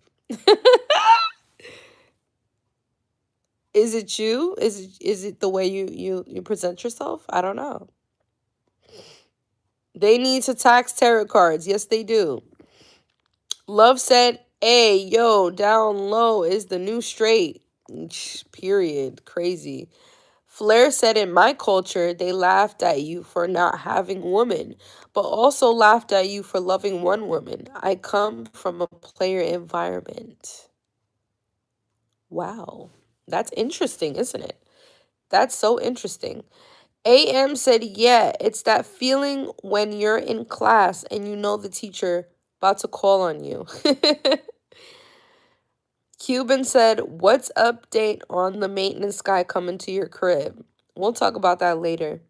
Is it you? Is it the way you present yourself? I don't know. They need to tax tarot cards. Yes, they do. Love said, hey, yo, down low is the new straight. Period. Crazy. Flair said, in my culture, they laughed at you for not having women, but also laughed at you for loving one woman. I come from a player environment. Wow. That's interesting, isn't it? That's so interesting. AM said, yeah, it's that feeling when you're in class and you know the teacher about to call on you. Cuban said, what's update on the maintenance guy coming to your crib? We'll talk about that later.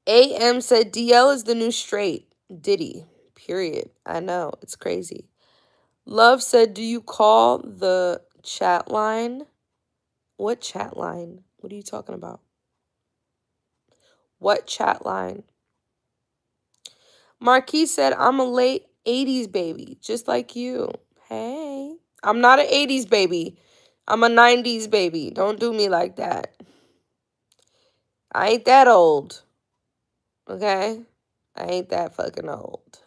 AM said DL is the new straight. Diddy. Period. I know. It's crazy. Love said, do you call the chat line? What chat line? What are you talking about? What chat line? Marquis said, I'm a late 80s baby, just like you. Hey. I'm not an 80s baby. I'm a 90s baby. Don't do me like that. I ain't that old. Okay? I ain't that fucking old.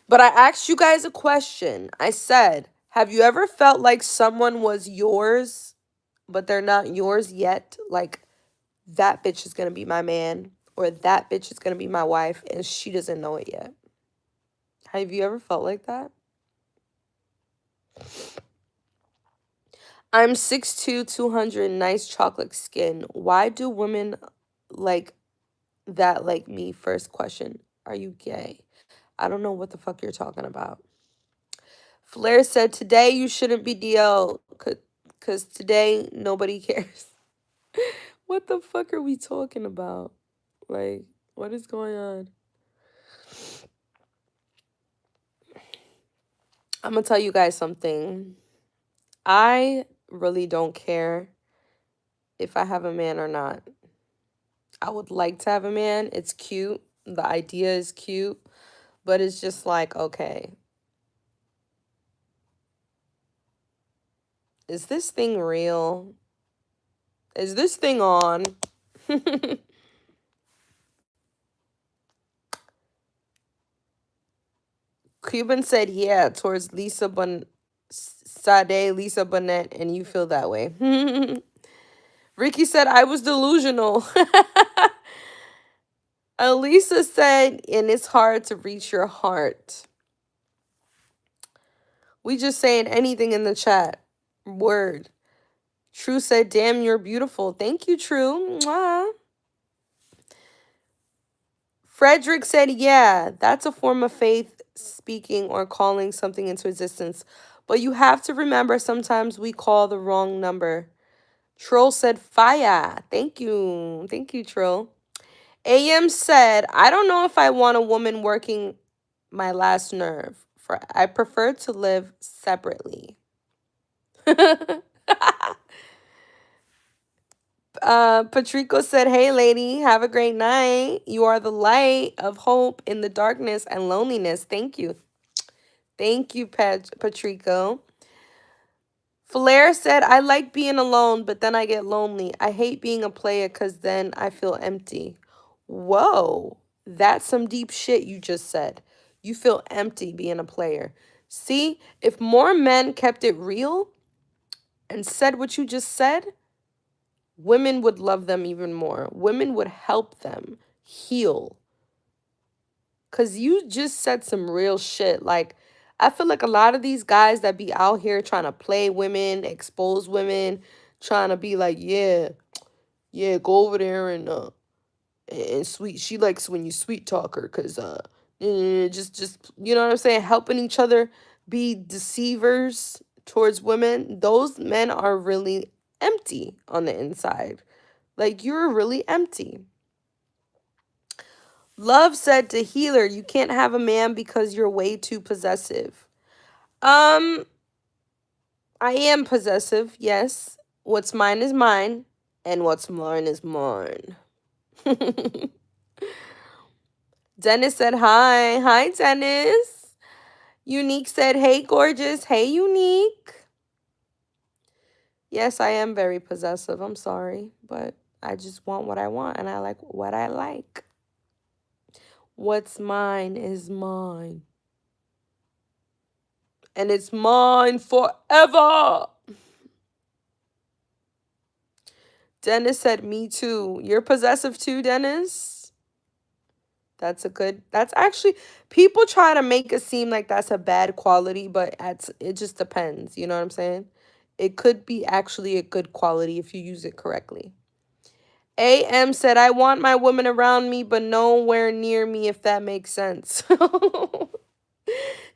But I asked you guys a question. I said, have you ever felt like someone was yours, but they're not yours yet? Like, that bitch is going to be my man, or that bitch is going to be my wife, and she doesn't know it yet. Have you ever felt like that? I'm 6'2", 200, nice chocolate skin. Why do women like that like me? First question. Are you gay? I don't know what the fuck you're talking about. Flair said, today you shouldn't be DL because today nobody cares. What the fuck are we talking about? Like, what is going on? I'm going to tell you guys something. I really don't care if I have a man or not. I would like to have a man. It's cute. The idea is cute. But it's just like, okay. Is this thing real? Is this thing on? Cuban said, yeah, towards Lisa Sade, Lisa Bonet, and you feel that way. Ricky said, I was delusional. Elisa said, and it's hard to reach your heart. We just saying anything in the chat. Word. True said, damn, you're beautiful. Thank you, True. Mwah. Frederick said, yeah, that's a form of faith, speaking or calling something into existence. But you have to remember sometimes we call the wrong number. Troll said, fire. Thank you. Thank you, Troll. AM said, I don't know if I want a woman working my last nerve. For I prefer to live separately. Patrico said, hey, lady, have a great night. You are the light of hope in the darkness and loneliness. Thank you. Thank you, Patrico. Flair said, I like being alone, but then I get lonely. I hate being a player because then I feel empty. Whoa, that's some deep shit you just said. You feel empty being a player. See, if more men kept it real and said what you just said, women would love them even more. Women would help them heal. Because you just said some real shit. Like, I feel like a lot of these guys that be out here trying to play women, expose women, trying to be like, yeah, go over there and sweet. She likes when you sweet talk her because, just, you know what I'm saying? Helping each other be deceivers towards women. Those men are really empty on the inside. Like, you're really empty. Love said to Healer, you can't have a man because you're way too possessive. I am possessive, yes. What's mine is mine, and what's mine is mine. Dennis said, hi. Hi, Dennis. Unique said, hey, gorgeous. Hey, Unique. Yes, I am very possessive. I'm sorry, but I just want what I want, and I like what I like. What's mine is mine. And it's mine forever. Dennis said, me too. You're possessive too, Dennis? That's actually, people try to make it seem like that's a bad quality, but it just depends. You know what I'm saying? It could be actually a good quality if you use it correctly. AM said, I want my woman around me, but nowhere near me, if that makes sense.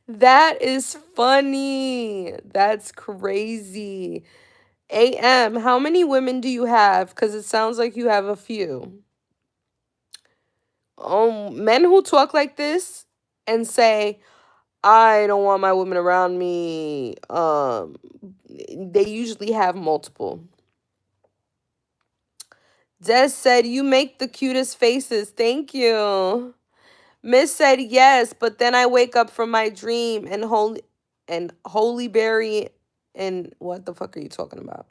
That is funny. That's crazy. AM, how many women do you have? Because it sounds like you have a few. Men who talk like this and say, I don't want my women around me, they usually have multiple. Des said, you make the cutest faces. Thank you. Miss said, yes, but then I wake up from my dream and holy berry and what the fuck are you talking about?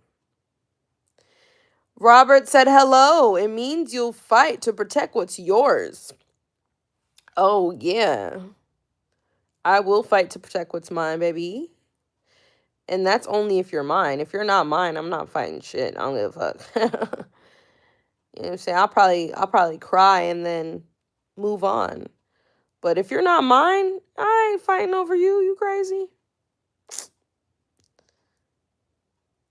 Robert said, hello. It means you'll fight to protect what's yours. Oh, yeah. I will fight to protect what's mine, baby. And that's only if you're mine. If you're not mine, I'm not fighting shit. I don't give a fuck. You know what I'm saying? I'll probably cry and then move on. But if you're not mine, I ain't fighting over you. You crazy?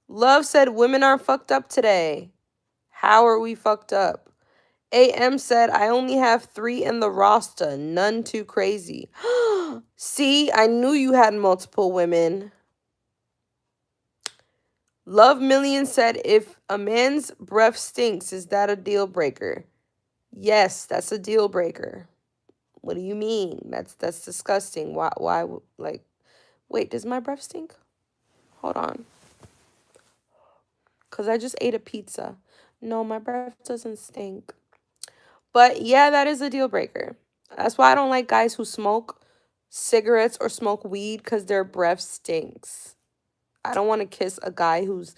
Love said women are fucked up today. How are we fucked up? AM said, I only have 3 in the roster. None too crazy. See, I knew you had multiple women. Love Million said, if a man's breath stinks, is that a deal breaker? Yes, that's a deal breaker. What do you mean? That's disgusting. Why like, wait, does my breath stink? Hold on. Because I just ate a pizza. No, my breath doesn't stink. But yeah, that is a deal breaker. That's why I don't like guys who smoke cigarettes or smoke weed because their breath stinks. I don't want to kiss a guy whose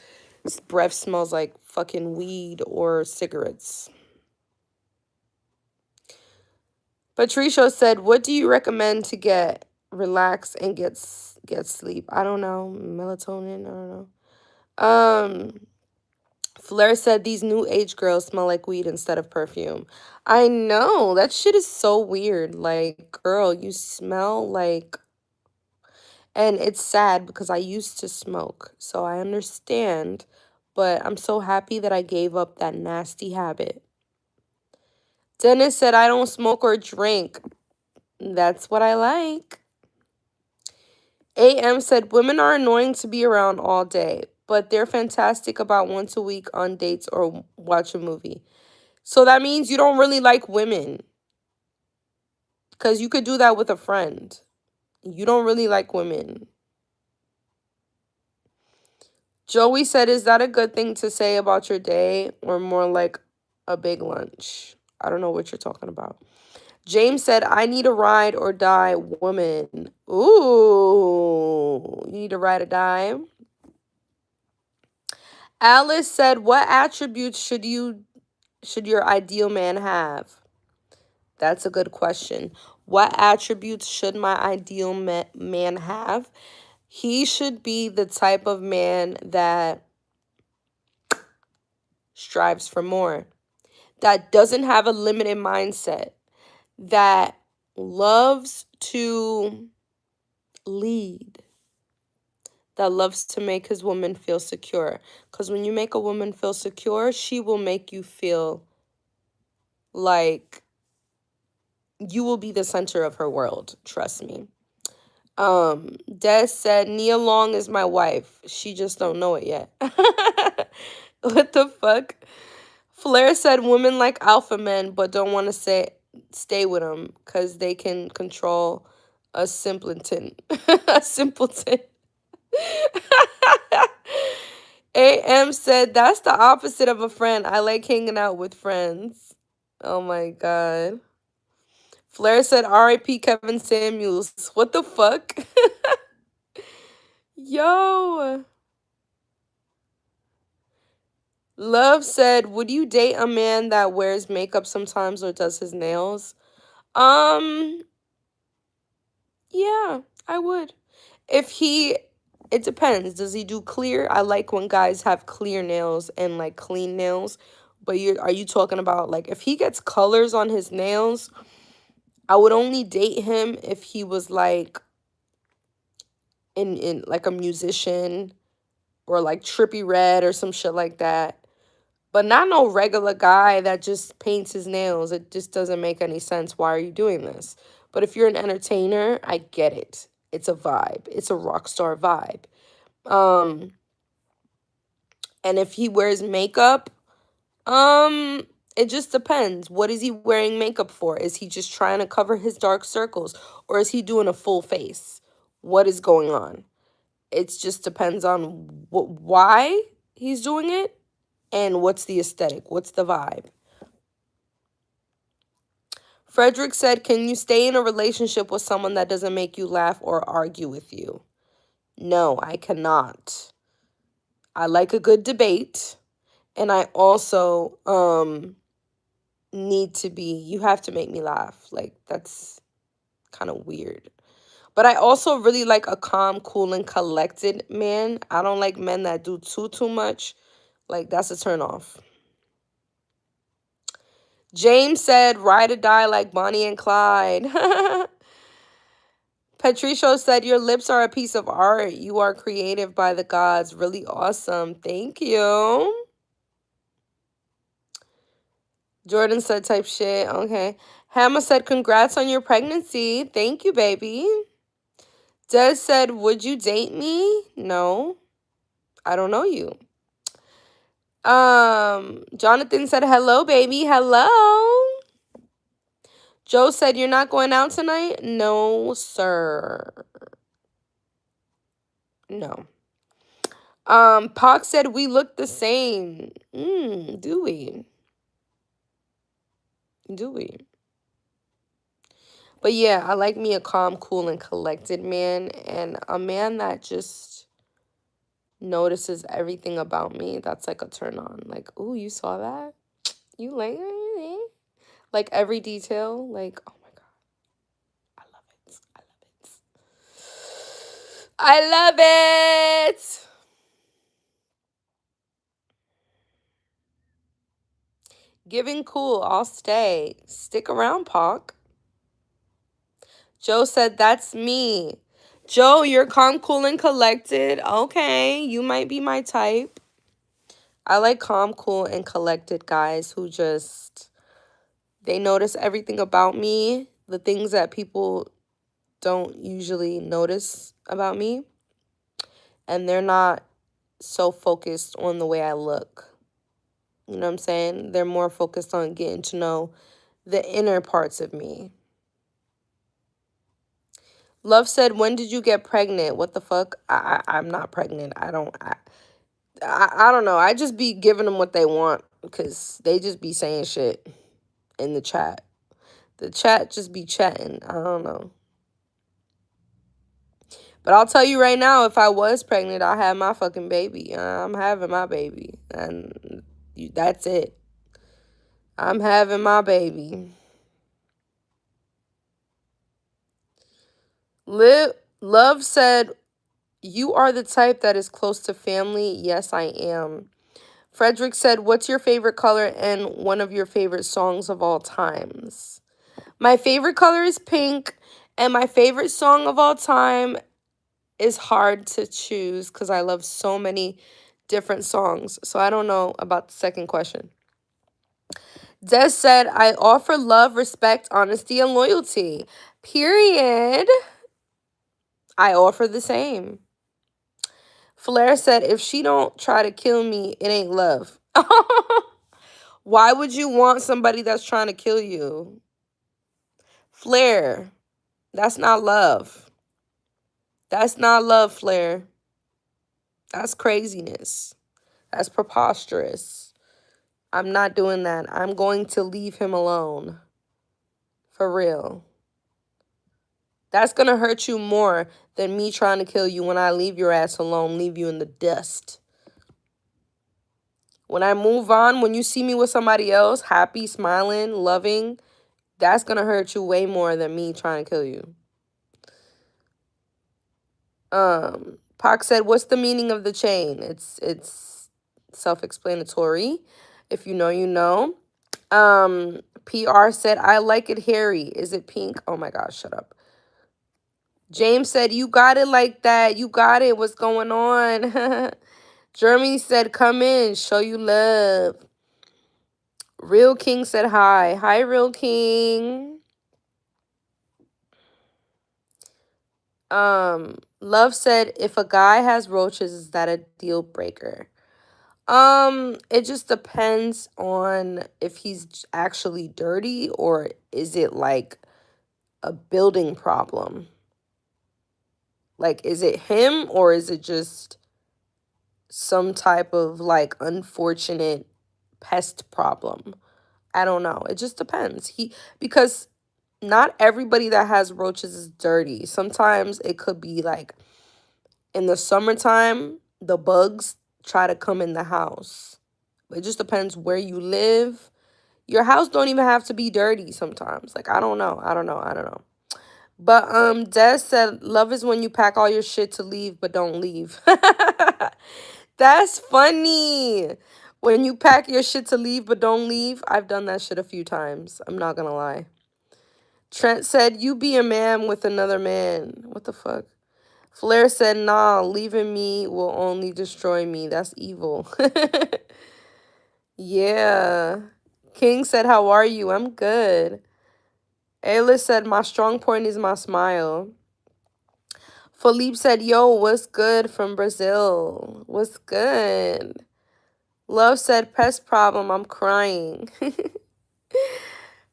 breath smells like fucking weed or cigarettes. Patricio said, what do you recommend to get relaxed and get sleep? I don't know. Melatonin? I don't know. Flair said these new age girls smell like weed instead of perfume. I know. That shit is so weird. Like, girl, you smell like... And it's sad because I used to smoke, so I understand. But I'm so happy that I gave up that nasty habit. Dennis said, I don't smoke or drink. That's what I like. AM said, women are annoying to be around all day, but they're fantastic about once a week on dates or watch a movie. So that means you don't really like women. Because you could do that with a friend. You don't really like women. Joey said, is that a good thing to say about your day or more like a big lunch? I don't know what you're talking about. James said, I need a ride or die woman. Ooh, you need a ride or die? Alice said, what attributes should your ideal man have? That's a good question. What attributes should my ideal man have? He should be the type of man that strives for more, that doesn't have a limited mindset, that loves to lead, that loves to make his woman feel secure. Because when you make a woman feel secure, she will make you feel like you will be the center of her world. Trust me. Des said, Nia Long is my wife. She just don't know it yet. What the fuck? Flair said, women like alpha men, but don't want to stay with them because they can control a simpleton. A simpleton. AM said, that's the opposite of a friend. I like hanging out with friends. Oh my God. Flair said, R.I.P. Kevin Samuels. What the fuck? Yo. Love said, would you date a man that wears makeup sometimes or does his nails? Yeah, I would. It depends. Does he do clear? I like when guys have clear nails and like clean nails. But are you talking about like if he gets colors on his nails? I would only date him if he was like in like a musician or like Trippy Red or some shit like that. But not no regular guy that just paints his nails. It just doesn't make any sense. Why are you doing this? But if you're an entertainer, I get it. It's a vibe. It's a rock star vibe. And if he wears makeup, it just depends. What is he wearing makeup for? Is he just trying to cover his dark circles, or is he doing a full face? What is going on? It just depends on why he's doing it and what's the aesthetic, what's the vibe. Frederick said, can you stay in a relationship with someone that doesn't make you laugh or argue with you? No, I cannot. I like a good debate, and I also need to be, you have to make me laugh. Like, that's kind of weird. But I also really like a calm, cool, and collected man. I don't like men that do too much. Like, that's a turn off. James said, ride or die like Bonnie and Clyde. Patricio said, your lips are a piece of art. You are creative by the gods. Really awesome. Thank you. Jordan said type shit. Okay. Hammer said, congrats on your pregnancy. Thank you, baby. Des said, would you date me? No. I don't know you. Jonathan said, hello, baby. Hello. Joe said, you're not going out tonight? No, sir. No. Pac said, we look the same. Do we? Do we? But yeah, I like me a calm, cool, and collected man. And a man that just notices everything about me. That's like a turn on. Like, ooh, you saw that? You like it? Like every detail. Like, oh my God. I love it. I love it. I love it. Giving cool. I'll stay. Stick around, Pac. Joe said, that's me. Joe, you're calm, cool, and collected. Okay, you might be my type. I like calm, cool, and collected guys who just, they notice everything about me, the things that people don't usually notice about me, and they're not so focused on the way I look. You know what I'm saying? They're more focused on getting to know the inner parts of me. Love said, when did you get pregnant? What the fuck? I'm not pregnant. I don't know. I just be giving them what they want because they just be saying shit in the chat. The chat just be chatting. I don't know. But I'll tell you right now, if I was pregnant, I'll have my fucking baby. I'm having my baby. And that's it. I'm having my baby. Love said, you are the type that is close to family. Yes, I am. Frederick said, what's your favorite color and one of your favorite songs of all times? My favorite color is pink, and my favorite song of all time is hard to choose because I love so many different songs. So I don't know about the second question. Des said, I offer love, respect, honesty, and loyalty. Period. I offer the same. Flair said, if she don't try to kill me, it ain't love. Why would you want somebody that's trying to kill you? Flair, that's not love. That's not love, Flair. That's craziness. That's preposterous. I'm not doing that. I'm going to leave him alone. For real. That's going to hurt you more than me trying to kill you when I leave your ass alone, leave you in the dust. When I move on, when you see me with somebody else, happy, smiling, loving, that's going to hurt you way more than me trying to kill you. Pac said, what's the meaning of the chain? It's self-explanatory. If you know, you know. PR said, I like it hairy. Is it pink? Oh my gosh, shut up. James said, you got it like that. You got it. What's going on? Jeremy said, come in. Show you love. Real King said hi. Hi, Real King. Love said, if a guy has roaches, is that a deal breaker? It just depends on if he's actually dirty or is it like a building problem. Like, is it him or is it just some type of like unfortunate pest problem? I don't know. It just depends. Because not everybody that has roaches is dirty. Sometimes it could be like in the summertime, the bugs try to come in the house. It just depends where you live. Your house don't even have to be dirty sometimes. Like, I don't know. I don't know. I don't know. But Des said love is when you pack all your shit to leave but don't leave. That's funny. When you pack your shit to leave but don't leave. I've done that shit a few times. I'm not gonna lie. Trent said you be a man with another man. What the fuck? Flair said nah, leaving me will only destroy me. That's evil. Yeah. King said how are you? I'm good. Ayla said my strong point is my smile. Philippe said, yo, what's good from Brazil? What's good? Love said, pest problem, I'm crying.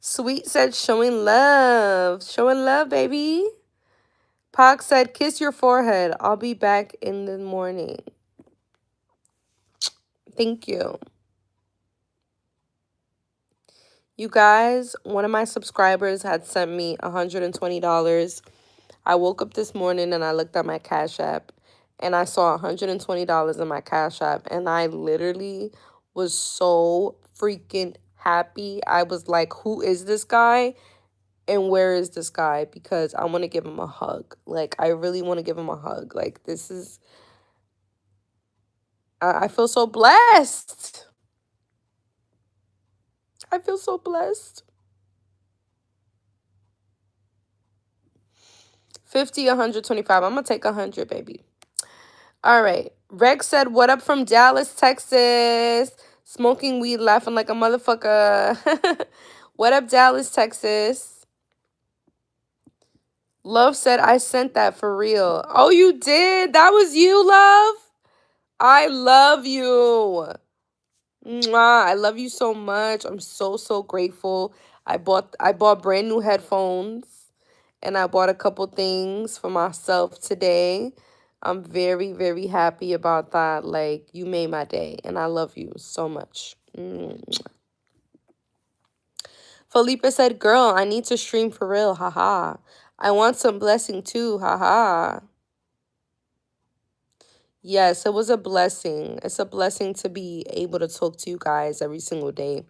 Sweet said, showing love. Showing love, baby. Pac said, kiss your forehead. I'll be back in the morning. Thank you. You guys, one of my subscribers had sent me $120. I woke up this morning and I looked at my Cash App and I saw $120 in my Cash App and I literally was so freaking happy. I was like, who is this guy and where is this guy? Because I want to give him a hug. Like, I really want to give him a hug. Like, this is, I feel so blessed. I feel so blessed. 50, 125. I'm going to take 100, baby. All right. Rex said, what up from Dallas, Texas? Smoking weed, laughing like a motherfucker. What up, Dallas, Texas? Love said, I sent that for real. Oh, you did? That was you, Love? I love you. Mwah, I love you so much. I'm so, so grateful. I bought brand new headphones and I bought a couple things for myself today. I'm very, very happy about that. Like, you made my day, and I love you so much. Felipe said, girl, I need to stream for real. Haha. I want some blessing too. Haha. Yes, it was a blessing. It's a blessing to be able to talk to you guys every single day.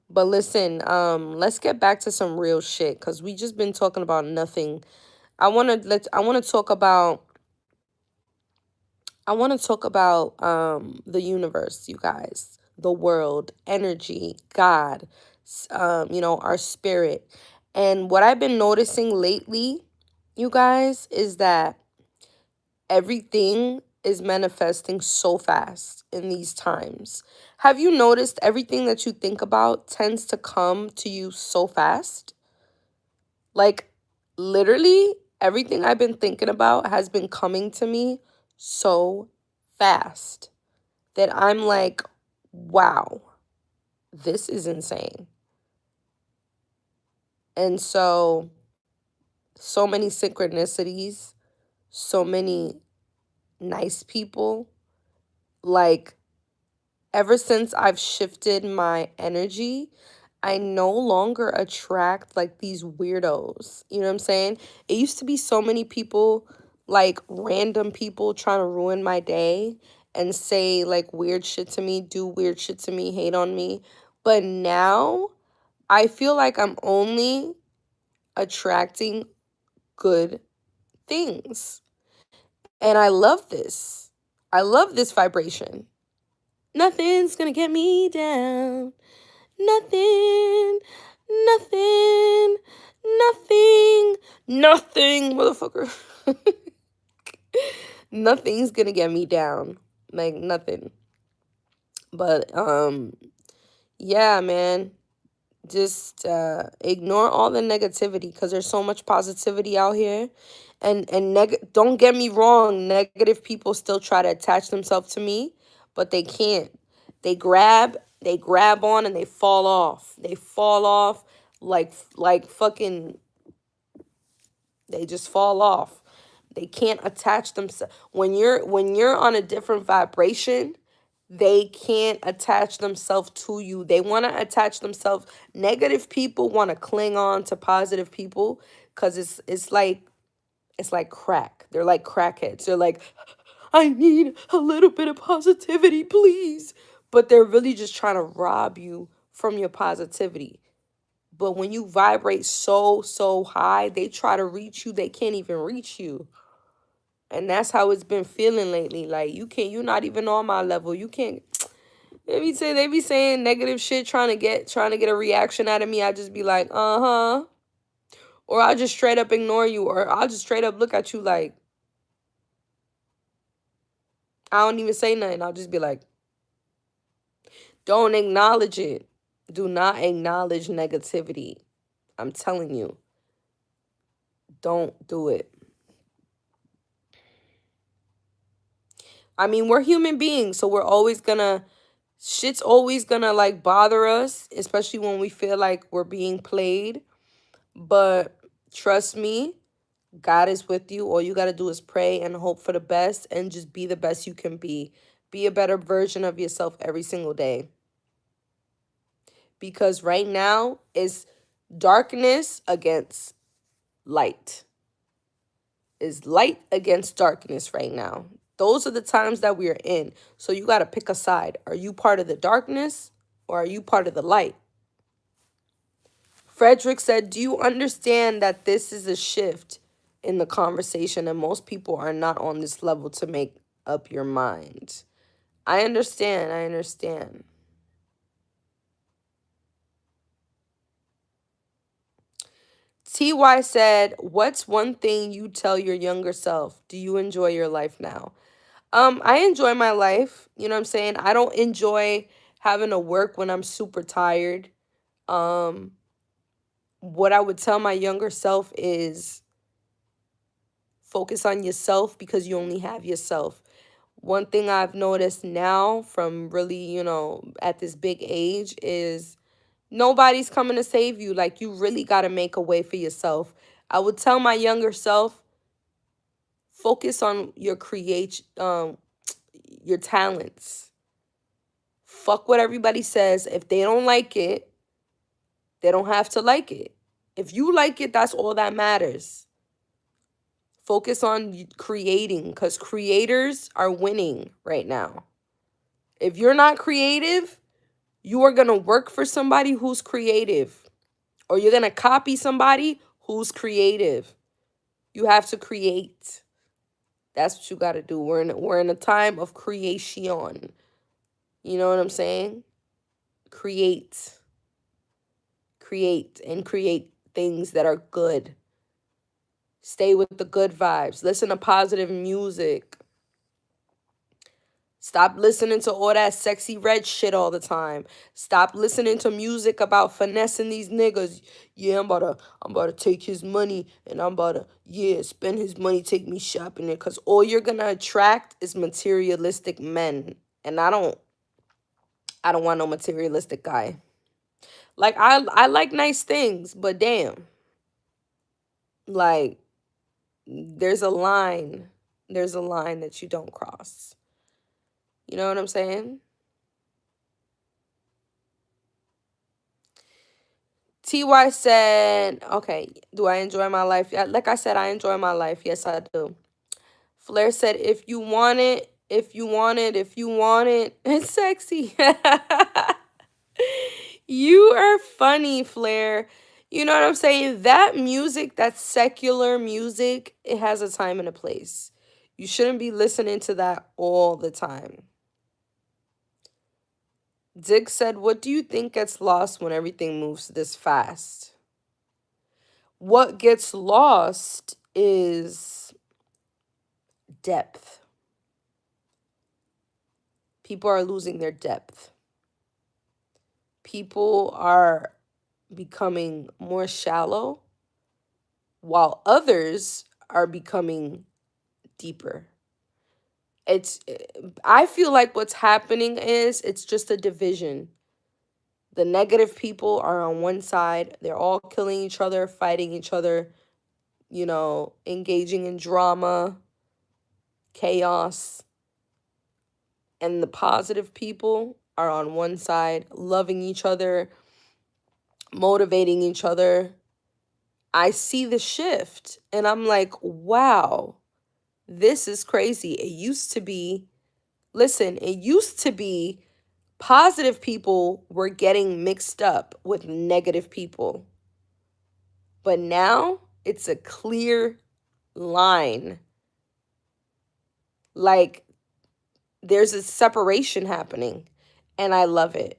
But listen, let's get back to some real shit because we just been talking about nothing. I want to talk about the universe, you guys, the world, energy, God, our spirit. And what I've been noticing lately, you guys, is that everything is manifesting so fast in these times. Have you noticed everything that you think about tends to come to you so fast? Like, literally, everything I've been thinking about has been coming to me so fast that I'm like, wow, this is insane. And so many synchronicities, so many nice people. Like, ever since I've shifted my energy, I no longer attract like these weirdos. You know what I'm saying? It used to be so many people, like random people trying to ruin my day and say like weird shit to me, do weird shit to me, hate on me. But now I feel like I'm only attracting good things. And I love this. I love this vibration. Nothing's gonna get me down. Nothing, nothing, nothing, motherfucker. Nothing's gonna get me down. Like, nothing. But, yeah, man. Just ignore all the negativity because there's so much positivity out here. And don't get me wrong, negative people still try to attach themselves to me. but they can't. They grab on and they fall off. They fall off like fucking, they just fall off. They can't attach themselves. When you're on a different vibration, they can't attach themselves to you. They want to attach themselves. Negative people want to cling on to positive people cuz it's like crack. They're like crackheads. They're like, I need a little bit of positivity, please. But they're really just trying to rob you from your positivity. But when you vibrate so high, they try to reach you, they can't even reach you. And that's how it's been feeling lately. Like, you're not even on my level. You can't. They be saying negative shit, trying to get a reaction out of me. I just be like, uh-huh. Or I'll just straight up ignore you, or I'll just straight up look at you like, I don't even say nothing. I'll just be like, don't acknowledge it. Do not acknowledge negativity. I'm telling you, don't do it. I mean, we're human beings, so shit's always gonna like bother us, especially when we feel like we're being played. But trust me, God is with you. All you gotta do is pray and hope for the best and just be the best you can be. Be a better version of yourself every single day. Because right now is darkness against light. Is light against darkness right now. Those are the times that we are in. So you got to pick a side. Are you part of the darkness or are you part of the light? Frederick said, do you understand that this is a shift in the conversation and most people are not on this level to make up your mind? I understand. I understand. TY said, what's one thing you tell your younger self? Do you enjoy your life now? I enjoy my life. You know what I'm saying? I don't enjoy having to work when I'm super tired. Um, what I would tell my younger self is focus on yourself because you only have yourself. One thing I've noticed now from really, at this big age is nobody's coming to save you. Like, you really got to make a way for yourself. I would tell my younger self, focus on your talents. Fuck what everybody says. If they don't like it, they don't have to like it. If you like it, that's all that matters. Focus on creating because creators are winning right now. If you're not creative, you are going to work for somebody who's creative, or you're going to copy somebody who's creative. You have to create. That's what you got to do. We're in a time of creation. You know what I'm saying? Create and create things that are good. Stay with the good vibes. Listen to positive music. Stop listening to all that sexy red shit all the time. Stop listening to music about finessing these niggas. Yeah, I'm about to take his money and I'm about to spend his money, take me shopping there. Cause all you're gonna attract is materialistic men. And I don't want no materialistic guy. Like, I like nice things, but damn. Like, there's a line. There's a line that you don't cross. You know what I'm saying? TY said, okay, do I enjoy my life? Yeah, like I said, I enjoy my life. Yes, I do. Flair said, if you want it, if you want it, if you want it, it's sexy. You are funny, Flair. You know what I'm saying? That music, that secular music, it has a time and a place. You shouldn't be listening to that all the time. Dig said, what do you think gets lost when everything moves this fast? What gets lost is depth. People are losing their depth. People are becoming more shallow while others are becoming deeper. It's I feel like what's happening is it's just a division. The negative people are on one side. They're all killing each other, fighting each other, engaging in drama, chaos. And the positive people are on one side, loving each other, motivating each other. I see the shift and I'm like, wow, this is crazy. It used to be positive people were getting mixed up with negative people. But now it's a clear line. Like there's a separation happening. And I love it.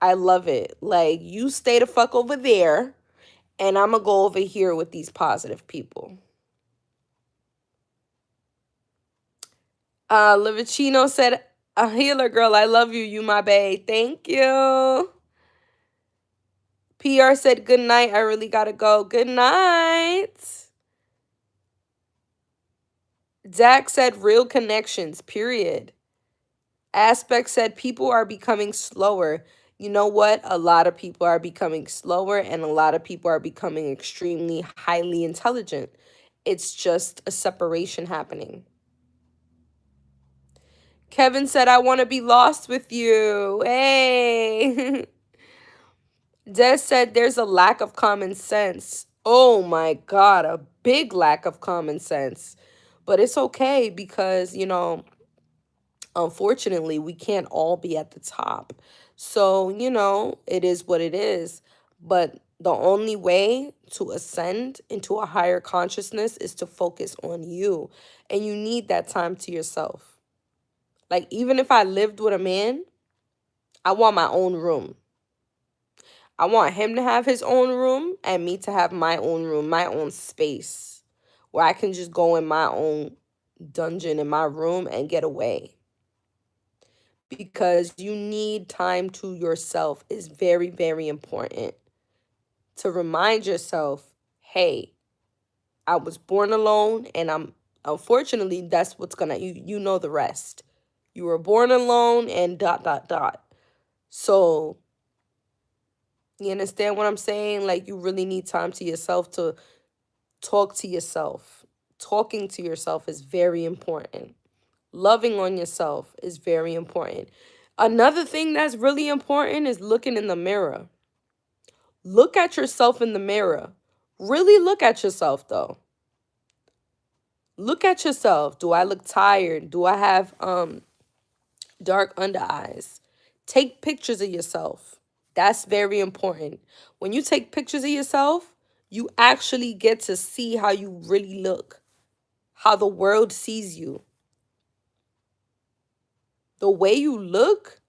I love it. Like you stay the fuck over there and I'm going to go over here with these positive people. Livicino said, a healer girl, I love you. You my bae. Thank you. PR said, good night. I really got to go. Good night. Zach said, real connections, period. Aspect said, people are becoming slower. You know what? A lot of people are becoming slower and a lot of people are becoming extremely highly intelligent. It's just a separation happening. Kevin said, I want to be lost with you. Hey. Des said, there's a lack of common sense. Oh my God, a big lack of common sense. But it's okay because, unfortunately, we can't all be at the top. So, it is what it is. But the only way to ascend into a higher consciousness is to focus on you. And you need that time to yourself. Like, even if I lived with a man, I want my own room. I want him to have his own room and me to have my own room, my own space where I can just go in my own dungeon in my room and get away. Because you need time to yourself is very, very important. To remind yourself, hey, I was born alone and unfortunately, that's what's you know the rest. You were born alone and ... So, you understand what I'm saying? Like, you really need time to yourself to talk to yourself. Talking to yourself is very important. Loving on yourself is very important. Another thing that's really important is looking in the mirror. Look at yourself in the mirror. Really look at yourself, though. Look at yourself. Do I look tired? Do I have dark under eyes? Take pictures of yourself. That's very important. When you take pictures of yourself, you actually get to see how you really look, how the world sees you. The way you look,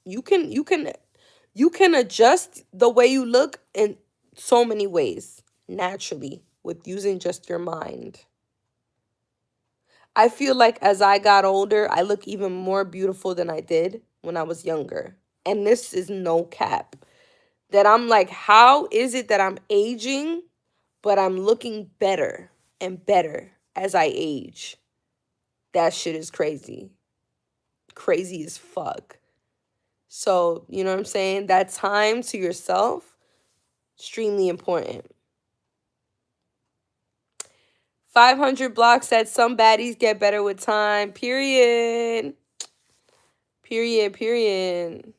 you can adjust the way you look in so many ways naturally with using just your mind. I feel like as I got older, I look even more beautiful than I did when I was younger. And this is no cap. That I'm like, how is it that I'm aging, but I'm looking better and better as I age? That shit is crazy. Crazy as fuck. So, you know what I'm saying? That time to yourself, extremely important. 500 Blocks said some baddies get better with time. Period. Period.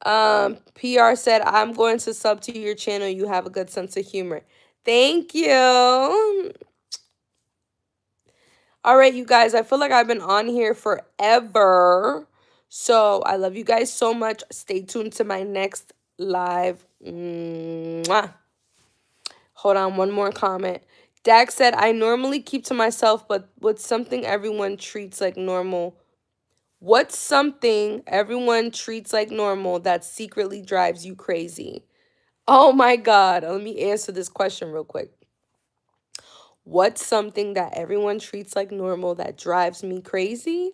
PR said, I'm going to sub to your channel. You have a good sense of humor. Thank you. All right, you guys, I feel like I've been on here forever. So I love you guys so much. Stay tuned to my next live. Mwah. Hold on, one more comment. Dax said, I normally keep to myself, but what's something everyone treats like normal? What's something everyone treats like normal that secretly drives you crazy? Oh my God. Let me answer this question real quick. What's something that everyone treats like normal that drives me crazy?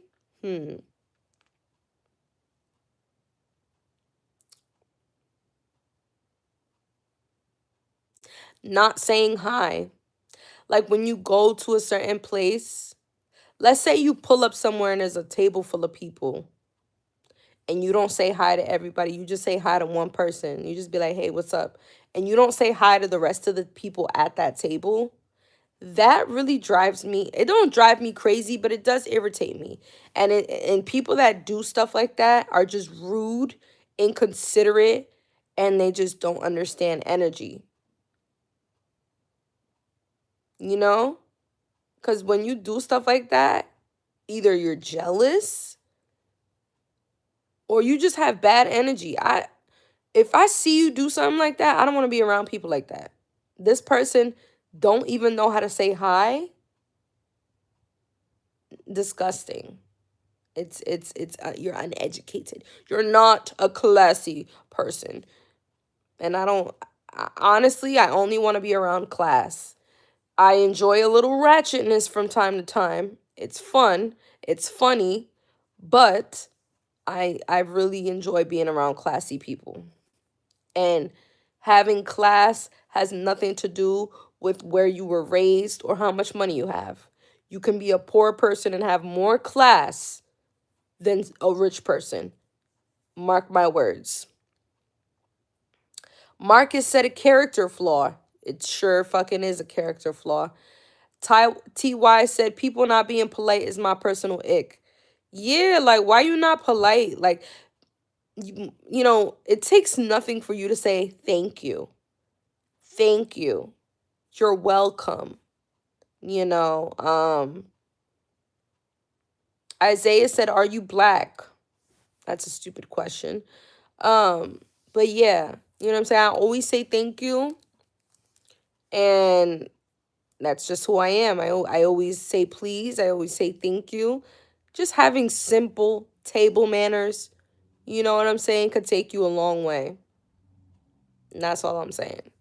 Not saying hi. Like when you go to a certain place Let's say you pull up somewhere and there's a table full of people and you don't say hi to everybody. You just say hi to one person. You just be like, hey, what's up? And you don't say hi to the rest of the people at that table. That really drives me. It don't drive me crazy, but it does irritate me. And people that do stuff like that are just rude, inconsiderate, and they just don't understand energy. You know? Cuz when you do stuff like that, either you're jealous or you just have bad energy. If I see you do something like that, I don't want to be around people like that. This person don't even know how to say hi. Disgusting. It's you're uneducated. You're not a classy person. And honestly, I only want to be around class. I enjoy a little ratchetness from time to time. It's fun, it's funny, but I really enjoy being around classy people. And having class has nothing to do with where you were raised or how much money you have. You can be a poor person and have more class than a rich person. Mark my words. Marcus said a character flaw. It sure fucking is a character flaw. TY said people not being polite is my personal ick. Yeah, like why you not polite? Like you know, it takes nothing for you to say thank you. Thank you. You're welcome. You know, Isaiah said, "Are you black?" That's a stupid question. But yeah, you know what I'm saying? I always say thank you, and that's just who I am. I always say please. I always say thank you. Just having simple table manners, you know what I'm saying, could take you a long way. And that's all I'm saying.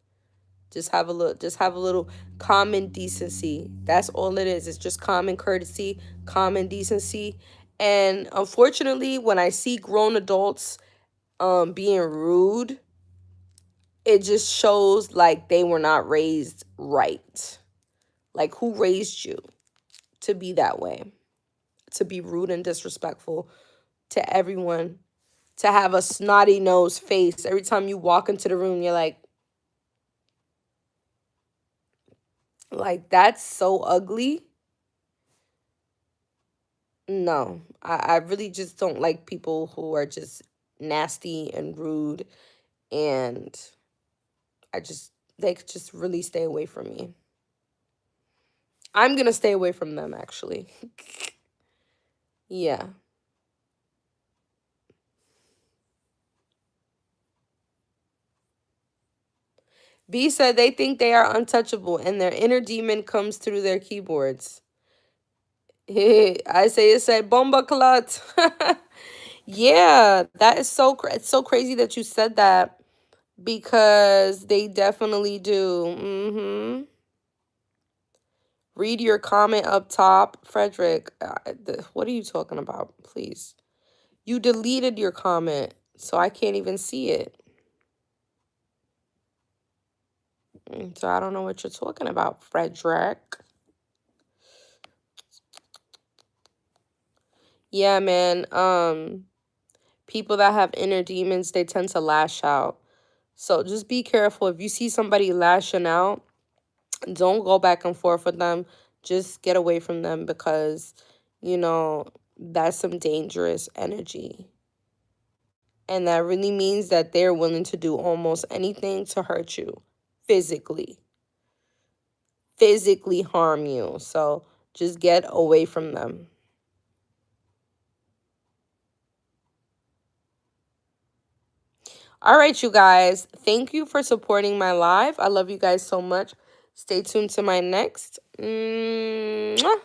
Just have a little common decency. That's all it is. It's just common courtesy, common decency. And unfortunately, when I see grown adults being rude, it just shows like they were not raised right. Like who raised you to be that way? To be rude and disrespectful to everyone, to have a snotty nose face every time you walk into the room. You're like that's so ugly. No, I really just don't like people who are just nasty and rude, and they could just really stay away from me. I'm gonna stay away from them actually. Yeah. B said they think they are untouchable and their inner demon comes through their keyboards. Isaiah said bomba clot. Yeah, that is it's so crazy that you said that because they definitely do. Read your comment up top, Frederick. What are you talking about? Please. You deleted your comment, so I can't even see it. So I don't know what you're talking about, Frederick. Yeah, man. People that have inner demons, they tend to lash out. So just be careful. If you see somebody lashing out, don't go back and forth with them. Just get away from them because, you know, that's some dangerous energy. And that really means that they're willing to do almost anything to hurt you physically harm you. So just get away from them. All right, you guys. Thank you for supporting my live. I love you guys so much. Stay tuned to my next. Mwah.